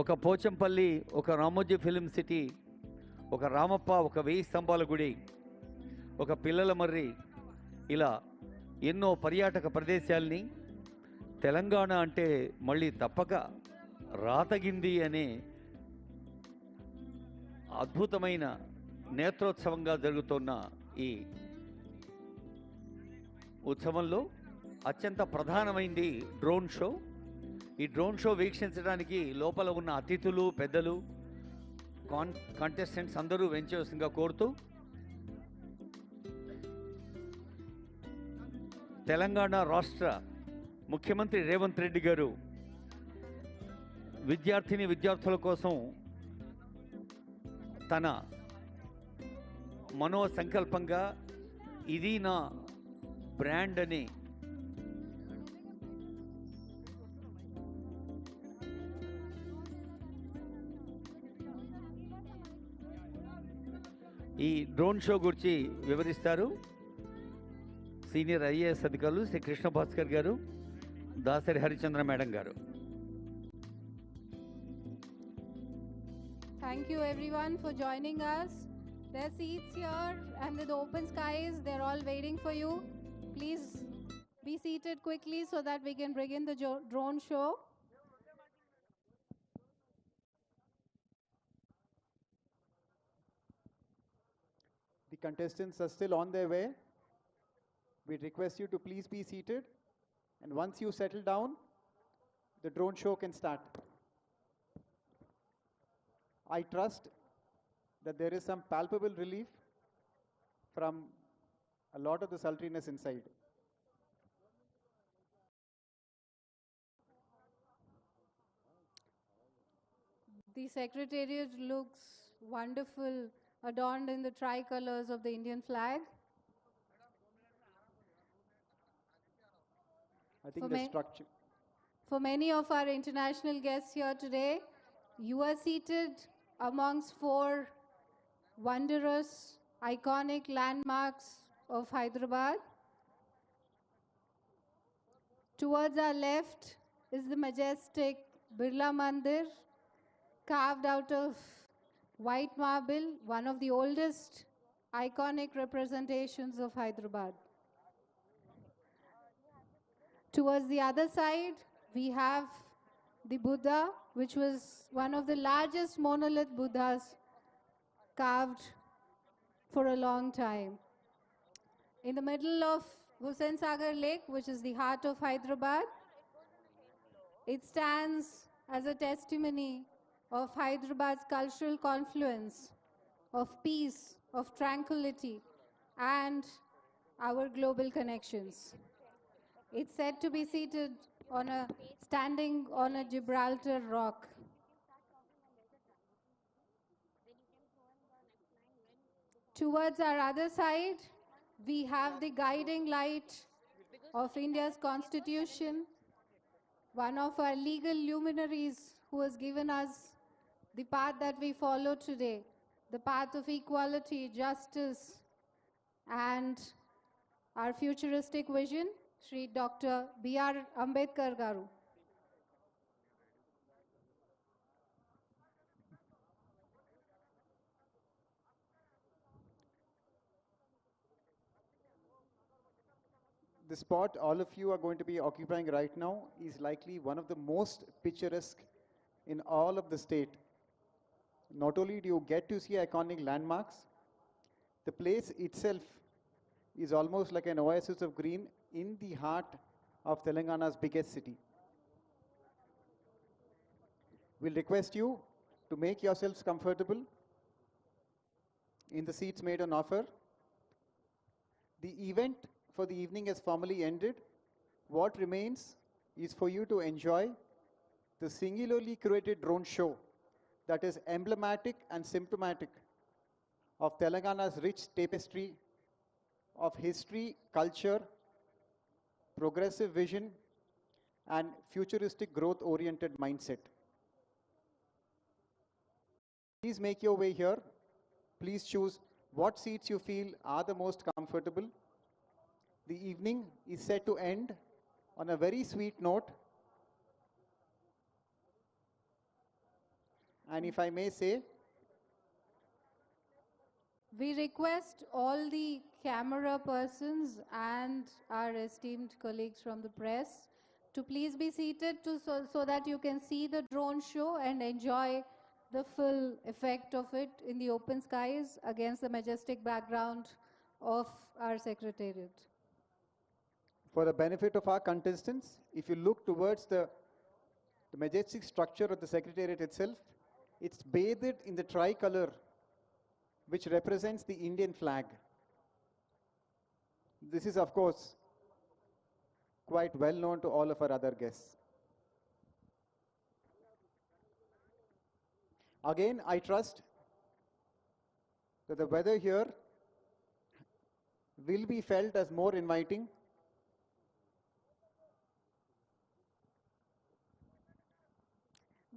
ఒక పోచంపల్లి, ఒక రామోజీ ఫిలిం సిటీ, ఒక రామప్ప, ఒక 1000 స్తంభాల గుడి, ఒక పిల్లల మర్రి, ఇలా ఎన్నో పర్యాటక ప్రదేశాల్ని తెలంగాణ అంటే మళ్ళీ తప్పక రాతగింది అనే అద్భుతమైన నేత్రోత్సవంగా జరుగుతున్న ఈ ఉత్సవంలో అత్యంత ప్రధానమైంది డ్రోన్ షో. ఈ డ్రోన్ షో వీక్షించడానికి లోపల ఉన్న అతిథులు, పెద్దలు, కాంటెస్టెంట్స్ అందరూ వెంచవలసిందిగా కోరుతూ, తెలంగాణ రాష్ట్ర ముఖ్యమంత్రి రేవంత్ రెడ్డి గారు విద్యార్థుల కోసం తన మనో సంకల్పంగా ఇది నా బ్రాండ్ అని ఈ డ్రోన్ షో గురించి వివరిస్తారు. సీనియర్ ఐఏఎస్ అధికారులు శ్రీ కృష్ణ భాస్కర్ గారు, దాసరి హరిచంద్ర మేడం గారు. Thank you everyone for joining us. There are seats here and with open skies, they're all waiting for you. Please be seated quickly so that we can begin the drone show. The contestants are still on their way. We request you to please be seated. And once you settle down, the drone show can start. I trust that there is some palpable relief from a lot of the sultriness inside. The Secretariat looks wonderful, adorned in the tricolors of the Indian flag. I think the structure. For many of our international guests here today, you are seated amongst 4 wondrous, iconic landmarks of Hyderabad. Towards our left is the majestic Birla Mandir, carved out of white marble, one of the oldest iconic representations of Hyderabad. Towards the other side, we have the Buddha, which was one of the largest monolith Buddhas carved for a long time. In the middle of Hussain Sagar Lake, which is the heart of Hyderabad, it stands as a testimony of Hyderabad's cultural confluence, of peace, of tranquility, and our global connections. It's said to be standing on a Gibraltar rock. Towards our other side, we have the guiding light of India's Constitution, one of our legal luminaries who has given us the path that we follow today, the path of equality, justice, and our futuristic vision, Shri Dr. B.R. Ambedkar Garu. The spot all of you are going to be occupying right now is likely one of the most picturesque in all of the state. Not only do you get to see iconic landmarks, the place itself is almost like an oasis of green in the heart of Telangana's biggest city. We'll request you to make yourselves comfortable in the seats made on offer. The event for the evening has formally ended. What remains is for you to enjoy the singularly curated drone show that is emblematic and symptomatic of Telangana's rich tapestry of history, culture, progressive vision, and futuristic growth-oriented mindset. Please make your way here. Please choose what seats you feel are the most comfortable. The evening is set to end on a very sweet note. And if I may say, we request all the camera persons and our esteemed colleagues from the press to please be seated so that you can see the drone show and enjoy the full effect of it in the open skies against the majestic background of our Secretariat. For the benefit of our contestants, if you look towards the majestic structure of the Secretariat itself, it's bathed in the tricolor which represents the Indian flag. This is, of course, quite well known to all of our other guests. Again, I trust that the weather here will be felt as more inviting.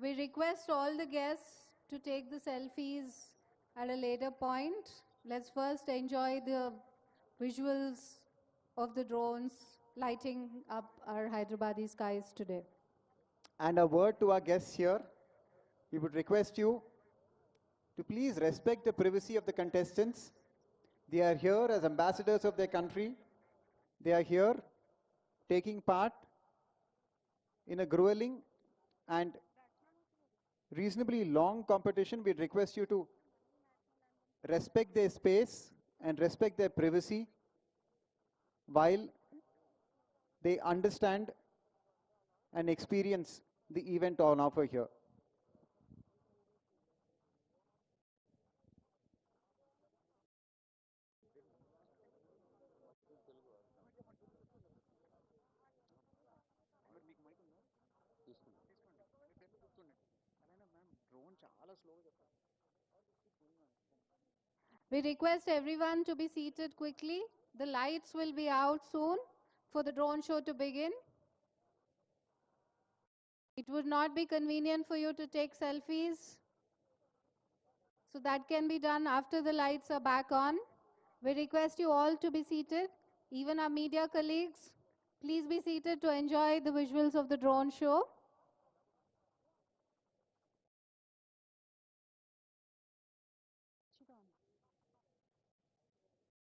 We request all the guests to take the selfies at a later point. Let's first enjoy the visuals of the drones lighting up our Hyderabadi skies today. And a word to our guests here, we would request you to please respect the privacy of the contestants. They are here as ambassadors of their country. They are here taking part in a grueling and reasonably long competition. We'd request you to respect their space and respect their privacy while they understand and experience the event on offer here. We request everyone to be seated quickly. The lights will be out soon for the drone show to begin. It would not be convenient for you to take selfies, so that can be done after the lights are back on. We request you all to be seated, even our media colleagues. Please be seated to enjoy the visuals of the drone show.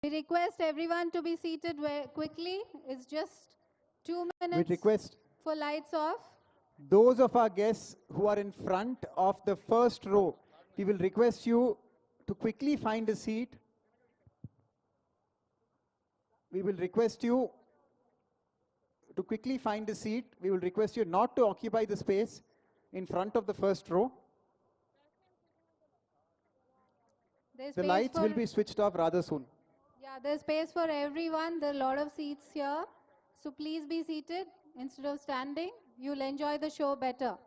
We request everyone to be seated quickly. It's just 2 minutes We request for lights off. those of our guests who are in front of the first row, we will request you to quickly find a seat. We will request you to quickly find a seat. We will request you not to occupy the space in front of the first row. There's The space lights for- will be switched off rather soon. Yeah, there's space for everyone. There are a lot of seats here. So please be seated instead of standing. You'll enjoy the show better.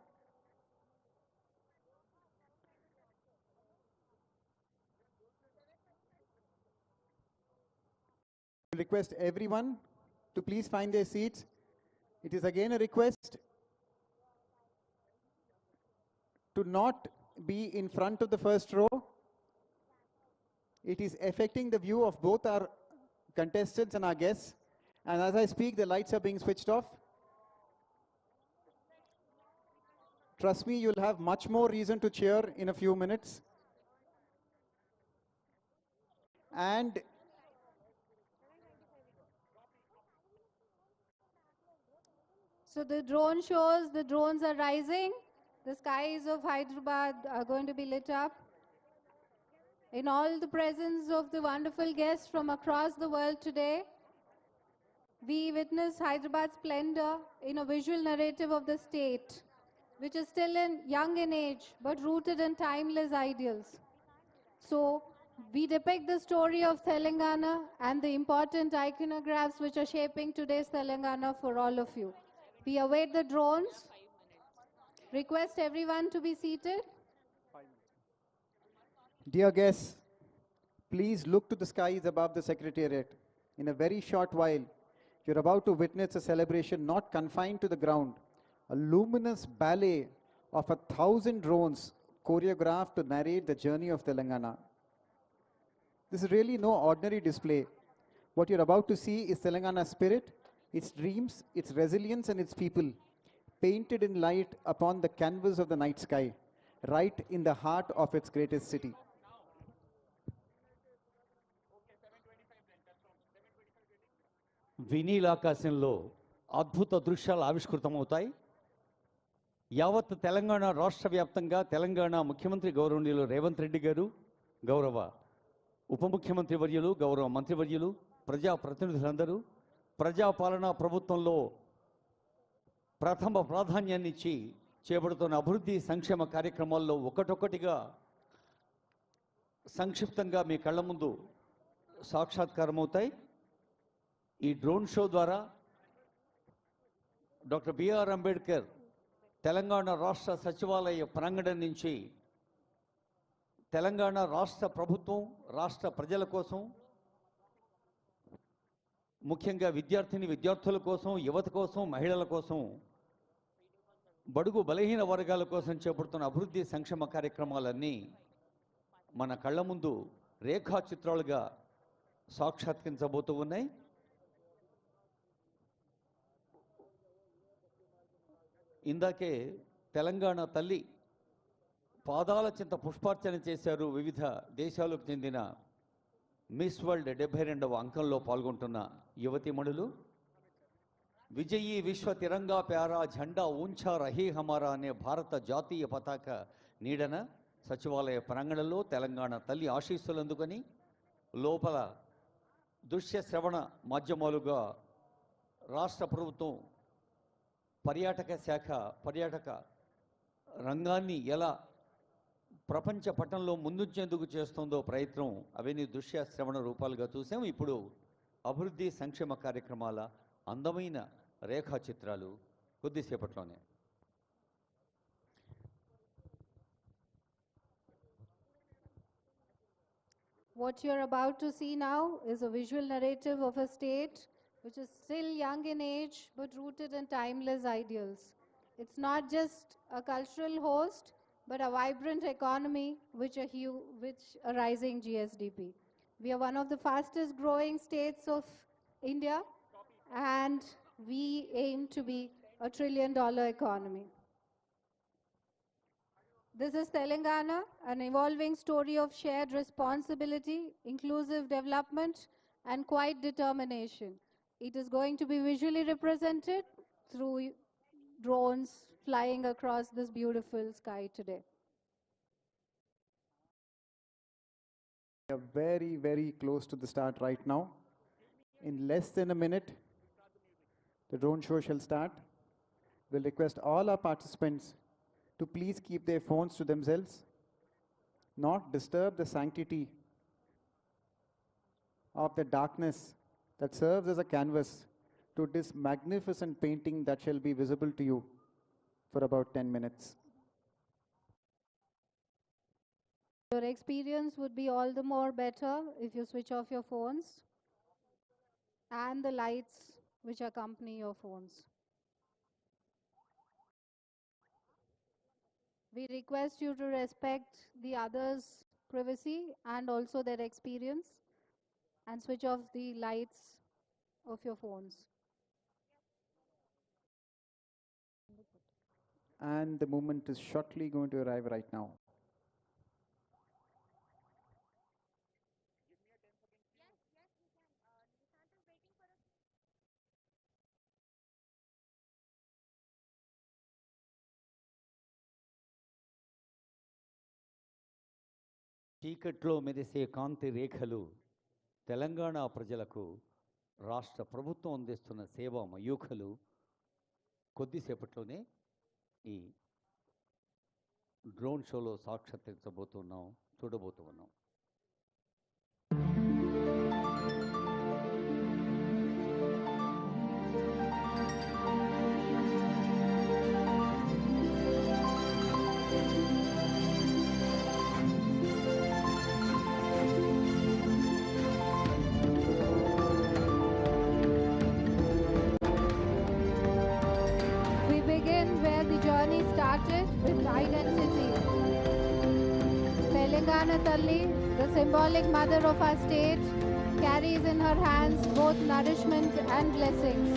I request everyone to please find their seats. It is again a request to not be in front of the first row. It is affecting the view of both our contestants and our guests. And as I speak, the lights are being switched off. Trust me, you'll have much more reason to cheer in a few minutes. And So the drone shows, the drones are rising. The skies of Hyderabad are going to be lit up. In all the presence of the wonderful guests from across the world today, we witness Hyderabad's splendor in a visual narrative of the state, which is still young in age, but rooted in timeless ideals. So we depict the story of Telangana and the important iconographs which are shaping today's Telangana for all of you. We await the drones. Request everyone to be seated. dear guests, please look to the skies above the Secretariat. In a very short while, you're about to witness a celebration not confined to the ground, a luminous ballet of 1,000 drones choreographed to narrate the journey of Telangana. This is really no ordinary display. What you're about to see is Telangana's spirit, its dreams, its resilience, and its people, painted in light upon the canvas of the night sky, right in the heart of its greatest city. వినీలాకాశంలో అద్భుత దృశ్యాలు ఆవిష్కృతమవుతాయి. యావత్ తెలంగాణ రాష్ట్ర వ్యాప్తంగా తెలంగాణ ముఖ్యమంత్రి గౌరవనీయులు రేవంత్ రెడ్డి గారు, గౌరవ ఉప ముఖ్యమంత్రి వర్యులు, గౌరవ మంత్రివర్యులు, ప్రజాప్రతినిధులందరూ ప్రజాపాలనా ప్రభుత్వంలో ప్రథమ ప్రాధాన్యాన్ని ఇచ్చి చేపడుతున్న అభివృద్ధి సంక్షేమ కార్యక్రమాల్లో ఒకటొక్కటిగా సంక్షిప్తంగా మీ కళ్ళ ముందు సాక్షాత్కారమవుతాయి. ఈ డ్రోన్ షో ద్వారా డాక్టర్ బిఆర్ అంబేద్కర్ తెలంగాణ రాష్ట్ర సచివాలయ ప్రాంగణం నుంచి తెలంగాణ రాష్ట్ర ప్రభుత్వం రాష్ట్ర ప్రజల కోసం, ముఖ్యంగా విద్యార్థుల కోసం, యువత కోసం, మహిళల కోసం, బడుగు బలహీన వర్గాల కోసం చేపడుతున్న అభివృద్ధి సంక్షేమ కార్యక్రమాలన్నీ మన కళ్ళ ముందు రేఖాచిత్రాలుగా సాక్షాత్కరించబోతూ ఉన్నాయి. ఇందాకే తెలంగాణ తల్లి పాదాల చింత పుష్పార్చన చేశారు వివిధ దేశాలకు చెందిన మిస్ వరల్డ్ 72వ అంకంలో పాల్గొంటున్న యువతిమణులు. విజయీ విశ్వ తిరంగా ప్యారా ఝండా ఊంచా రహీ హమారా అనే భారత జాతీయ పతాక నీడన సచివాలయ ప్రాంగణంలో తెలంగాణ తల్లి ఆశీస్సులు అందుకొని లోపల దృశ్య శ్రవణ మాధ్యమాలుగా రాష్ట్ర ప్రభుత్వం పర్యాటక శాఖ పర్యాటక రంగాన్ని ఎలా ప్రపంచ పటంలో ముందుంచేందుకు చేస్తుందో ప్రయత్నం అవన్నీ దృశ్య శ్రవణ రూపాలుగా చూసాం. ఇప్పుడు అభివృద్ధి సంక్షేమ కార్యక్రమాల అందమైన రేఖాచిత్రాలు కొద్దిసేపట్లోనే. What you're about to see now is a visual narrative of a state which is still young in age but rooted in timeless ideals. It's not just a cultural host but a vibrant economy which a rising GSDP. We are one of the fastest growing states of India and we aim to be a $1 trillion economy. This is Telangana, an evolving story of shared responsibility, inclusive development, and quiet determination. It is going to be visually represented through drones flying across this beautiful sky today. We are very, very close to the start right now. In less than a minute, the drone show shall start. We'll request all our participants to please keep their phones to themselves, not disturb the sanctity of the darkness that serves as a canvas to this magnificent painting that shall be visible to you for about 10 minutes. Your experience would be all the more better if you switch off your phones and the lights which accompany your phones. We request you to respect the others' privacy and also their experience and switch off the lights of your phones. And the movement is shortly going to arrive right now. చీకట్లో మెరిసే కాంతి రేఖలు తెలంగాణ ప్రజలకు రాష్ట్ర ప్రభుత్వం అందిస్తున్న సేవా మయూఖలు. కొద్దిసేపట్లోనే ఈ drone షోలో సాక్షాత్కరించబోతున్నాం, చూడబోతున్నాం. Started with identity. Telangana Talli, the symbolic mother of our state, carries in her hands both nourishment and blessings.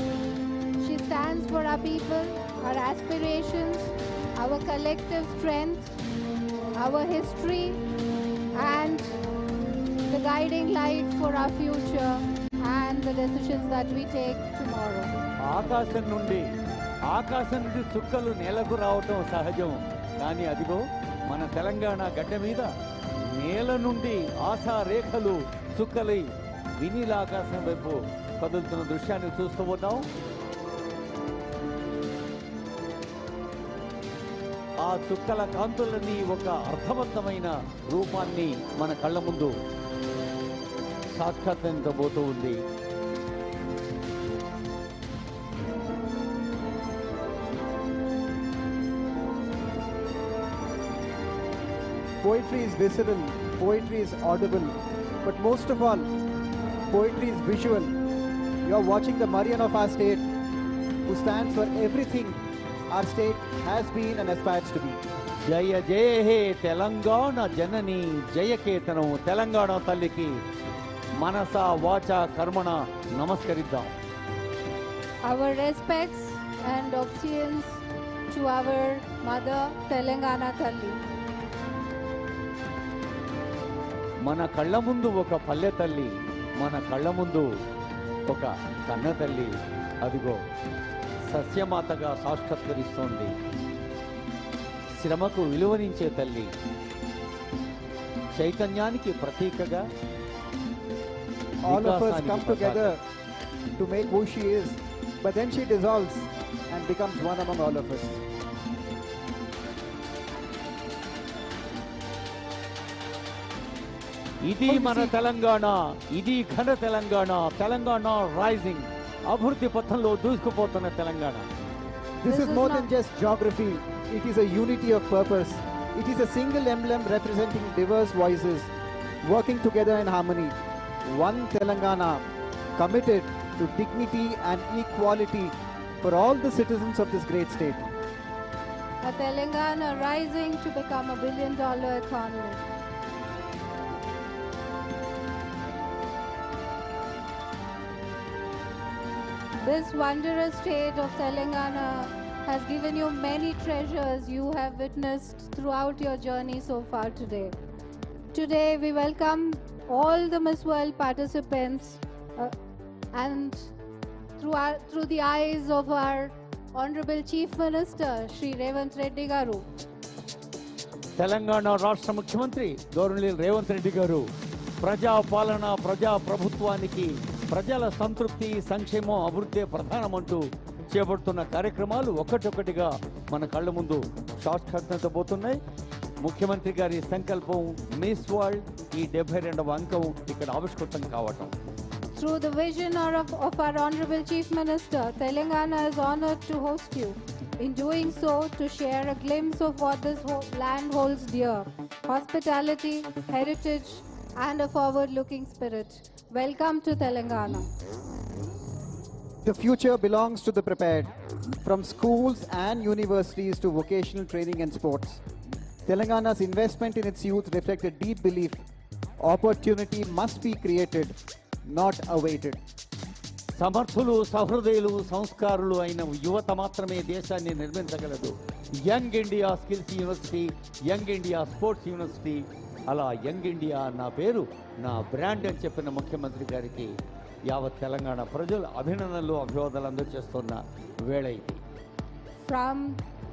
She stands for our people, our aspirations, our collective strength, our history, and the guiding light for our future and the decisions that we take tomorrow. ఆకాశం నుండి చుక్కలు నేలకు రావటం సహజం, కానీ అదిగో మన తెలంగాణ గడ్డ మీద నేల నుండి ఆశా రేఖలు చుక్కలై వినీల ఆకాశం వైపు కదులుతున్న దృశ్యాన్ని చూస్తూ ఉన్నాం. ఆ చుక్కల కాంతులన్నీ ఒక అర్థవంతమైన రూపాన్ని మన కళ్ళ ముందు సాక్షాత్కరించబోతూ ఉంది. Poetry is visceral, poetry is audible, but most of all, poetry is visual. You are watching the Marian of our state, who stands for everything our state has been and aspires to be. జయ జయ హే తెలంగాణ జనని జయకేతనం. తెలంగాణ తల్లికి మనస వాచ కర్మణ నమస్కరిద్దాం. Our respects and obeisance to to our mother, Telangana Talli. మన కళ్ళ ముందు ఒక పల్లె తల్లి, మన కళ్ళ ముందు ఒక కన్న తల్లి, అదిగో సస్యమాతగా సాక్షాత్కరిస్తోంది. శ్రమకు విలువనించే తల్లి, చైతన్యానికి ప్రతీకగా. All of us come together to make who she is, but then she dissolves and becomes one among all of us. ఇది మన తెలంగాణ, ఇది ఘన తెలంగాణ, తెలంగాణ రైజింగ్, అభివృద్ధి పథంలో దూసుకుపోతున్న Telangana. This is more than just geography, it is a unity of purpose. It is a single emblem representing diverse voices working together in harmony. One Telangana committed to dignity and equality for all the citizens of this great state. A Telangana rising to become a billion-dollar economy. This wondrous state of Telangana has given you many treasures you have witnessed throughout your journey so far today. Today we welcome all the Miss World participants and through the eyes of our Honorable Chief Minister, Shri Revanth Reddy Garu. Telangana రాష్ట్ర ముఖ్యమంత్రి గౌరవనీయులు రేవంత్ రెడ్డి గారు ప్రజా పాలన, ప్రజా ప్రభుత్వానికి ప్రజల సంతృప్తి, సంక్షేమం, అభివృద్ధి ప్రధానమంటూ చేపడుతున్న కార్యక్రమాలు ఒక్కటొక్కటిగా మన కళ్ళ ముందు సాక్షాత్కరించబోతున్నాయి. ముఖ్యమంత్రి గారి సంకల్పం మిస్ వరల్డ్ ఈ 72వ అంకం ఇక్కడ ఆవిష్కృతం కావటం. Through the vision of our Honorable Chief Minister, Telangana is honored to host you. In doing so, to share a glimpse of what this land holds dear: hospitality, heritage, and a forward-looking spirit. Welcome to Telangana. The future belongs to the prepared, from schools and universities to vocational training and sports. Telangana's investment in its youth reflects a deep belief opportunity must be created, not awaited. సమర్థులు, సహృదయులు, సంస్కారులు అయిన యువత మాత్రమే దేశాన్ని నిర్మించగలదు. Young India skills university, young India sports university, అలా young India నా పేరు, నా బ్రాండ్ అని చెప్పిన ముఖ్యమంత్రి గారికి యావత్ తెలంగాణ ప్రజలు అభినందనలు, అభివాదాలు అందజేస్తున్న వేళ ఇది. From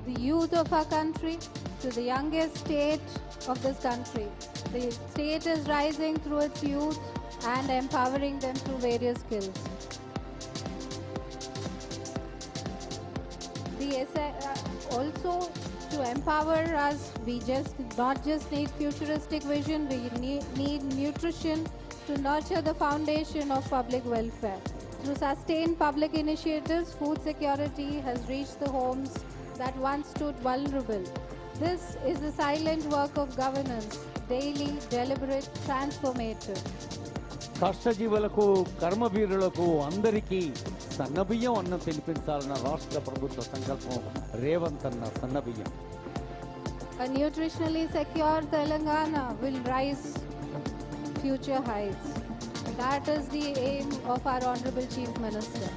the youth of our country to the youngest state of this country, the state is rising through its youth and empowering them through various skills. Also, to empower us, we not just need futuristic vision, we need nutrition to nurture the foundation of public welfare. Through sustained public initiatives, food security has reached the homes that once stood vulnerable. This is the silent work of governance, daily, deliberate, transformative. కష్టజీవులకు, కర్మవీరులకు అందరికీ సన్నబియ్యం అన్నం తినిపించాలన్న రాష్ట్ర ప్రభుత్వ సంకల్పం రేవంత్ అన్న సన్నబియ్యం. A nutritionally secure Telangana will rise future heights. That is the aim of our Honorable Chief Minister.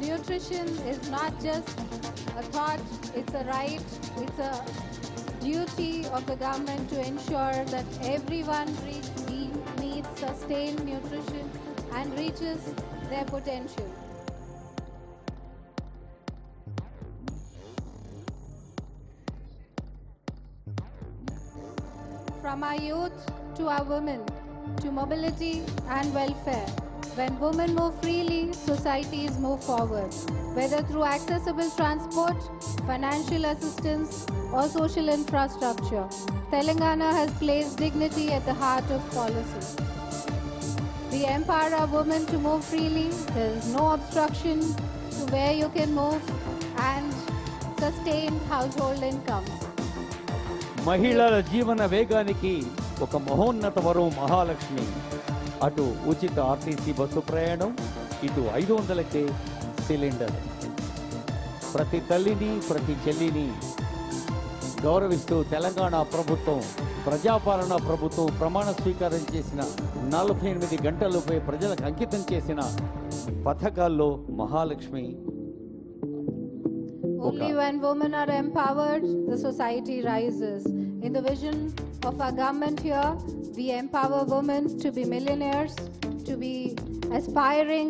Nutrition is not just a thought, it's a right, it's a duty of the government to ensure that everyone needs sustained nutrition and reaches their potential. From our youth to our women, to mobility and welfare. When women move freely, societies move forward. Whether through accessible transport, financial assistance, or social infrastructure, Telangana has placed dignity at the heart of policy. We empower our women to move freely. There is no obstruction to where you can move and sustain household incomes. మహిళల జీవన వేగానికి ఒక మహోన్నత వరం మహాలక్ష్మి. అటు ఉచిత RTC bus ప్రయాణం, ఇటు గౌరవిస్తూ తెలంగాణ ప్రభుత్వం ప్రజాపాలన ప్రభుత్వం ప్రమాణ స్వీకారం చేసిన 48 గంటలపై ప్రజలకు అంకితం చేసిన పథకాల్లో Mahalakshmi. Only when women are empowered, the society rises. In the vision of our government here, we empower women to be millionaires, to be aspiring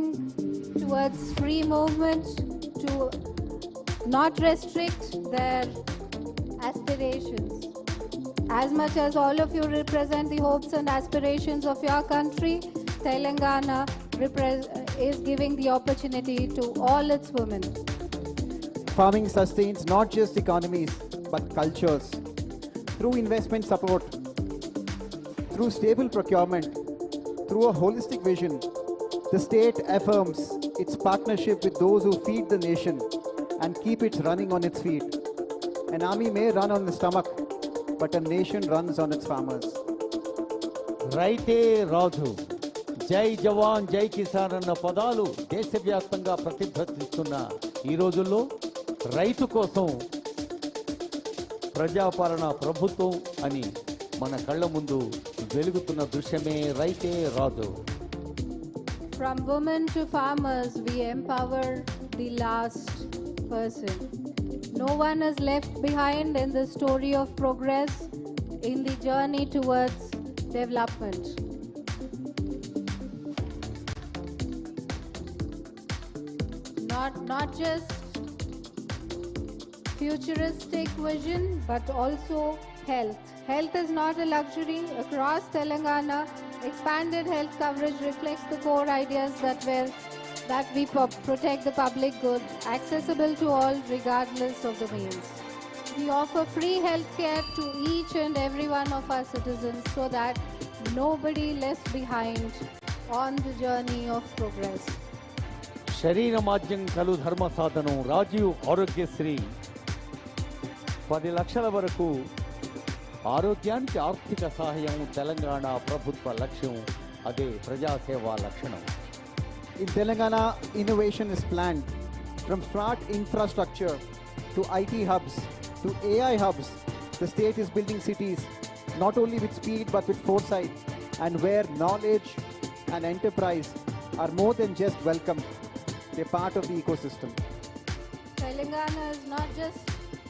towards free movement, to not restrict their aspirations. As much as all of you represent the hopes and aspirations of your country, Telangana is giving the opportunity to all its women. Farming sustains not just economies, but cultures. Through investment support, through stable procurement, through a holistic vision, the state affirms its partnership with those who feed the nation and keep it running on its feet. An army may run on the stomach, but a nation runs on its farmers. రైతే రాజు, జై జవాన్ జై కిసాన్ అన్న పదాలు దేశవ్యాప్తంగా ప్రతిధ్వనిస్తున్న ఈ రోజుల్లో రైతు కోసం ప్రజాపాలన ప్రభుత్వం అని మన కళ్ళ ముందు వెలుగుతున్న దృశ్యమే రైతే రాజు. From women to farmers, we empower the last person. No one is left behind in the story of progress, in the journey towards development. Not just futuristic vision, but also health. Health is not a luxury. Across Telangana, expanded health coverage reflects the core ideas that we protect the public good, accessible to all regardless of the means. We offer free health care to each and every one of our citizens so that nobody left behind on the journey of progress. శరీర మాధ్యం కలు ధర్మ సాధనం రాజీవ్ ఆరోగ్యశ్రీ 10 లక్షల వరకు ఆరోగ్యానికి ఆర్థిక సహాయం తెలంగాణ ప్రభుత్వ లక్ష్యం. అదే ప్రజాసేవా లక్షణం. In Telangana, innovation is planned. From smart infrastructure to IT hubs to AI hubs, the state is building cities not only with speed but with foresight, and where knowledge and enterprise are more than just welcome, they're part of the ecosystem. Telangana is not just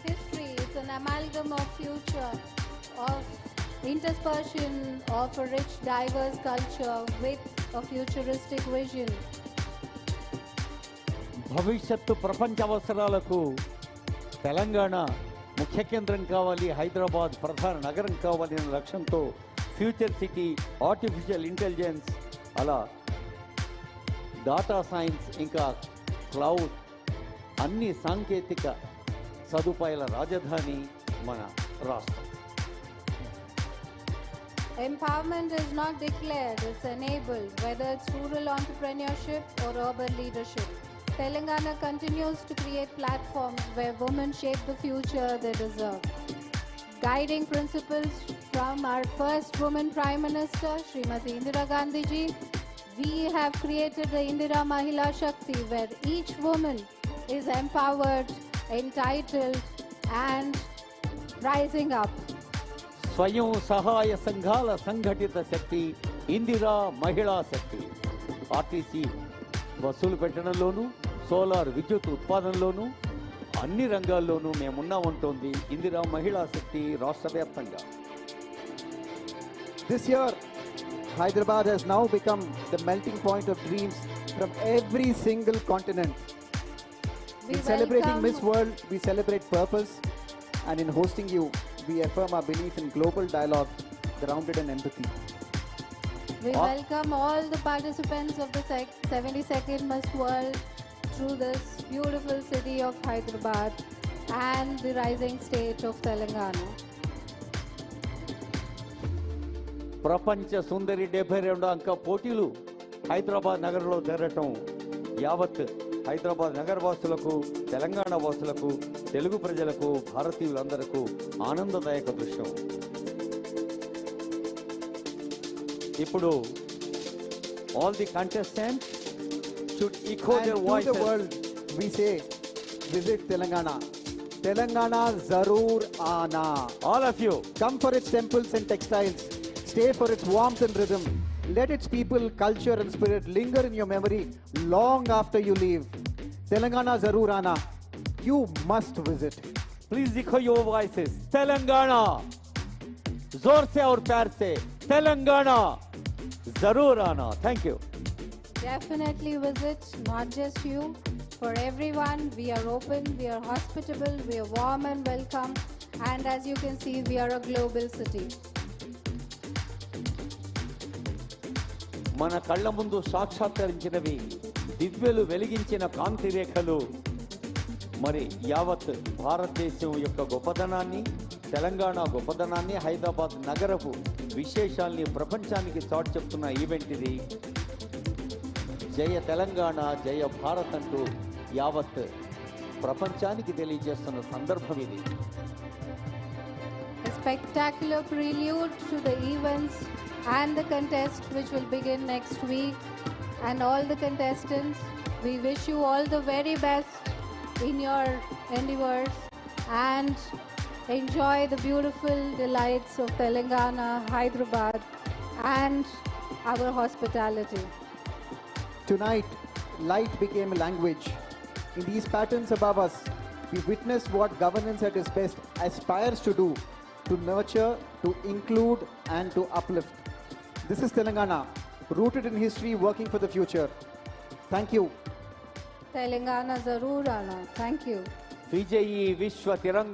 history, it's an amalgam of future, of interspersion of a rich, diverse culture with a futuristic vision. భవిష్యత్తు ప్రపంచ అవసరాలకు తెలంగాణ ముఖ్య కేంద్రం కావాలి, హైదరాబాద్ ప్రధాన నగరం కావాలి అనే లక్ష్యంతో ఫ్యూచర్ సిటీ, ఆర్టిఫిషియల్ ఇంటెలిజెన్స్, అలా డాటా సైన్స్, ఇంకా క్లౌడ్ అన్ని సాంకేతిక సదుపాయాల రాజధాని మన రాష్ట్రం. Empowerment is not declared, it's enabled, whether it's rural entrepreneurship or urban leadership. Telangana continues to create platforms where women shape the future they deserve. Guiding principles from our first woman Prime Minister, Srimati Indira Gandhi ji, we have created the Indira Mahila Shakti, where each woman is empowered, entitled and rising up. స్వయం సహాయ సంఘాల సంఘటిత శక్తి ఇందిరా మహిళా శక్తి. RTC బస్సులు పెట్టడంలోనూ, solar విద్యుత్ ఉత్పాదనలోనూ, అన్ని రంగాల్లోనూ మేమున్నామంటోంది ఇందిరా మహిళా శక్తి రాష్ట్ర వ్యాప్తంగా. This year, Hyderabad has now become the melting point of dreams from every single continent. In celebrating Miss World, we celebrate purpose, and in hosting you, we affirm our belief in global dialogue grounded in empathy. We welcome all the participants of the 72nd Miss World through this beautiful city of Hyderabad and the rising state of Telangana. ప్రపంచ సుందరి 72 అంక పోటీలు హైదరాబాద్ నగరంలో జరగటం యావత్ హైదరాబాద్ నగర వాసులకు, తెలంగాణ వాసులకు, తెలుగు ప్రజలకు, భారతీయులందరకు ఆనందదాయక దృశ్యం. ఇప్పుడు all the contestants should echo their voices. To the world, we say, visit Telangana. Telangana Zaroor Ana. All of you. Come for its temples and textiles. Stay for its warmth and rhythm. Let its people, culture and spirit linger in your memory long after you leave. Telangana Zaroor Ana. You must visit. Please echo your voices. Telangana. जोर से और प्यार से. Telangana. Zaroor Ana. Thank you. Definitely visit, not just you. For everyone, we are open, we are hospitable, we are warm and welcome. And as you can see, we are a global city. మన కళ్ళ ముందు సాక్షాత్కరించినవి దివ్యలు వెలిగించిన కాంతి రేఖలు మరి యావత్ భారతదేశం యొక్క గొప్పదనాన్ని, తెలంగాణ గొప్పదనాన్ని, హైదరాబాద్ నగరపు విశేషాల్ని ప్రపంచానికి చాటి చెప్తున్న ఈవెంట్ ఇది. జయ తెలంగాణ, జయ భారత్ అంటూ యావత్ ప్రపంచానికి తెలియజేస్తున్న సందర్భం ఇది. A spectacular prelude to the events and the contest which will begin next week. And all the contestants, we wish you all the very best in your endeavors and enjoy the beautiful delights of Telangana, Hyderabad and our hospitality. Tonight, light became a language. In these patterns above us, we witnessed what governance at its best aspires to do, to nurture, to include and to uplift. This is Telangana, rooted in history, working for the future. Thank you. Telangana Zaroor Ana. Thank you. విజయీ విశ్వ తిరంగ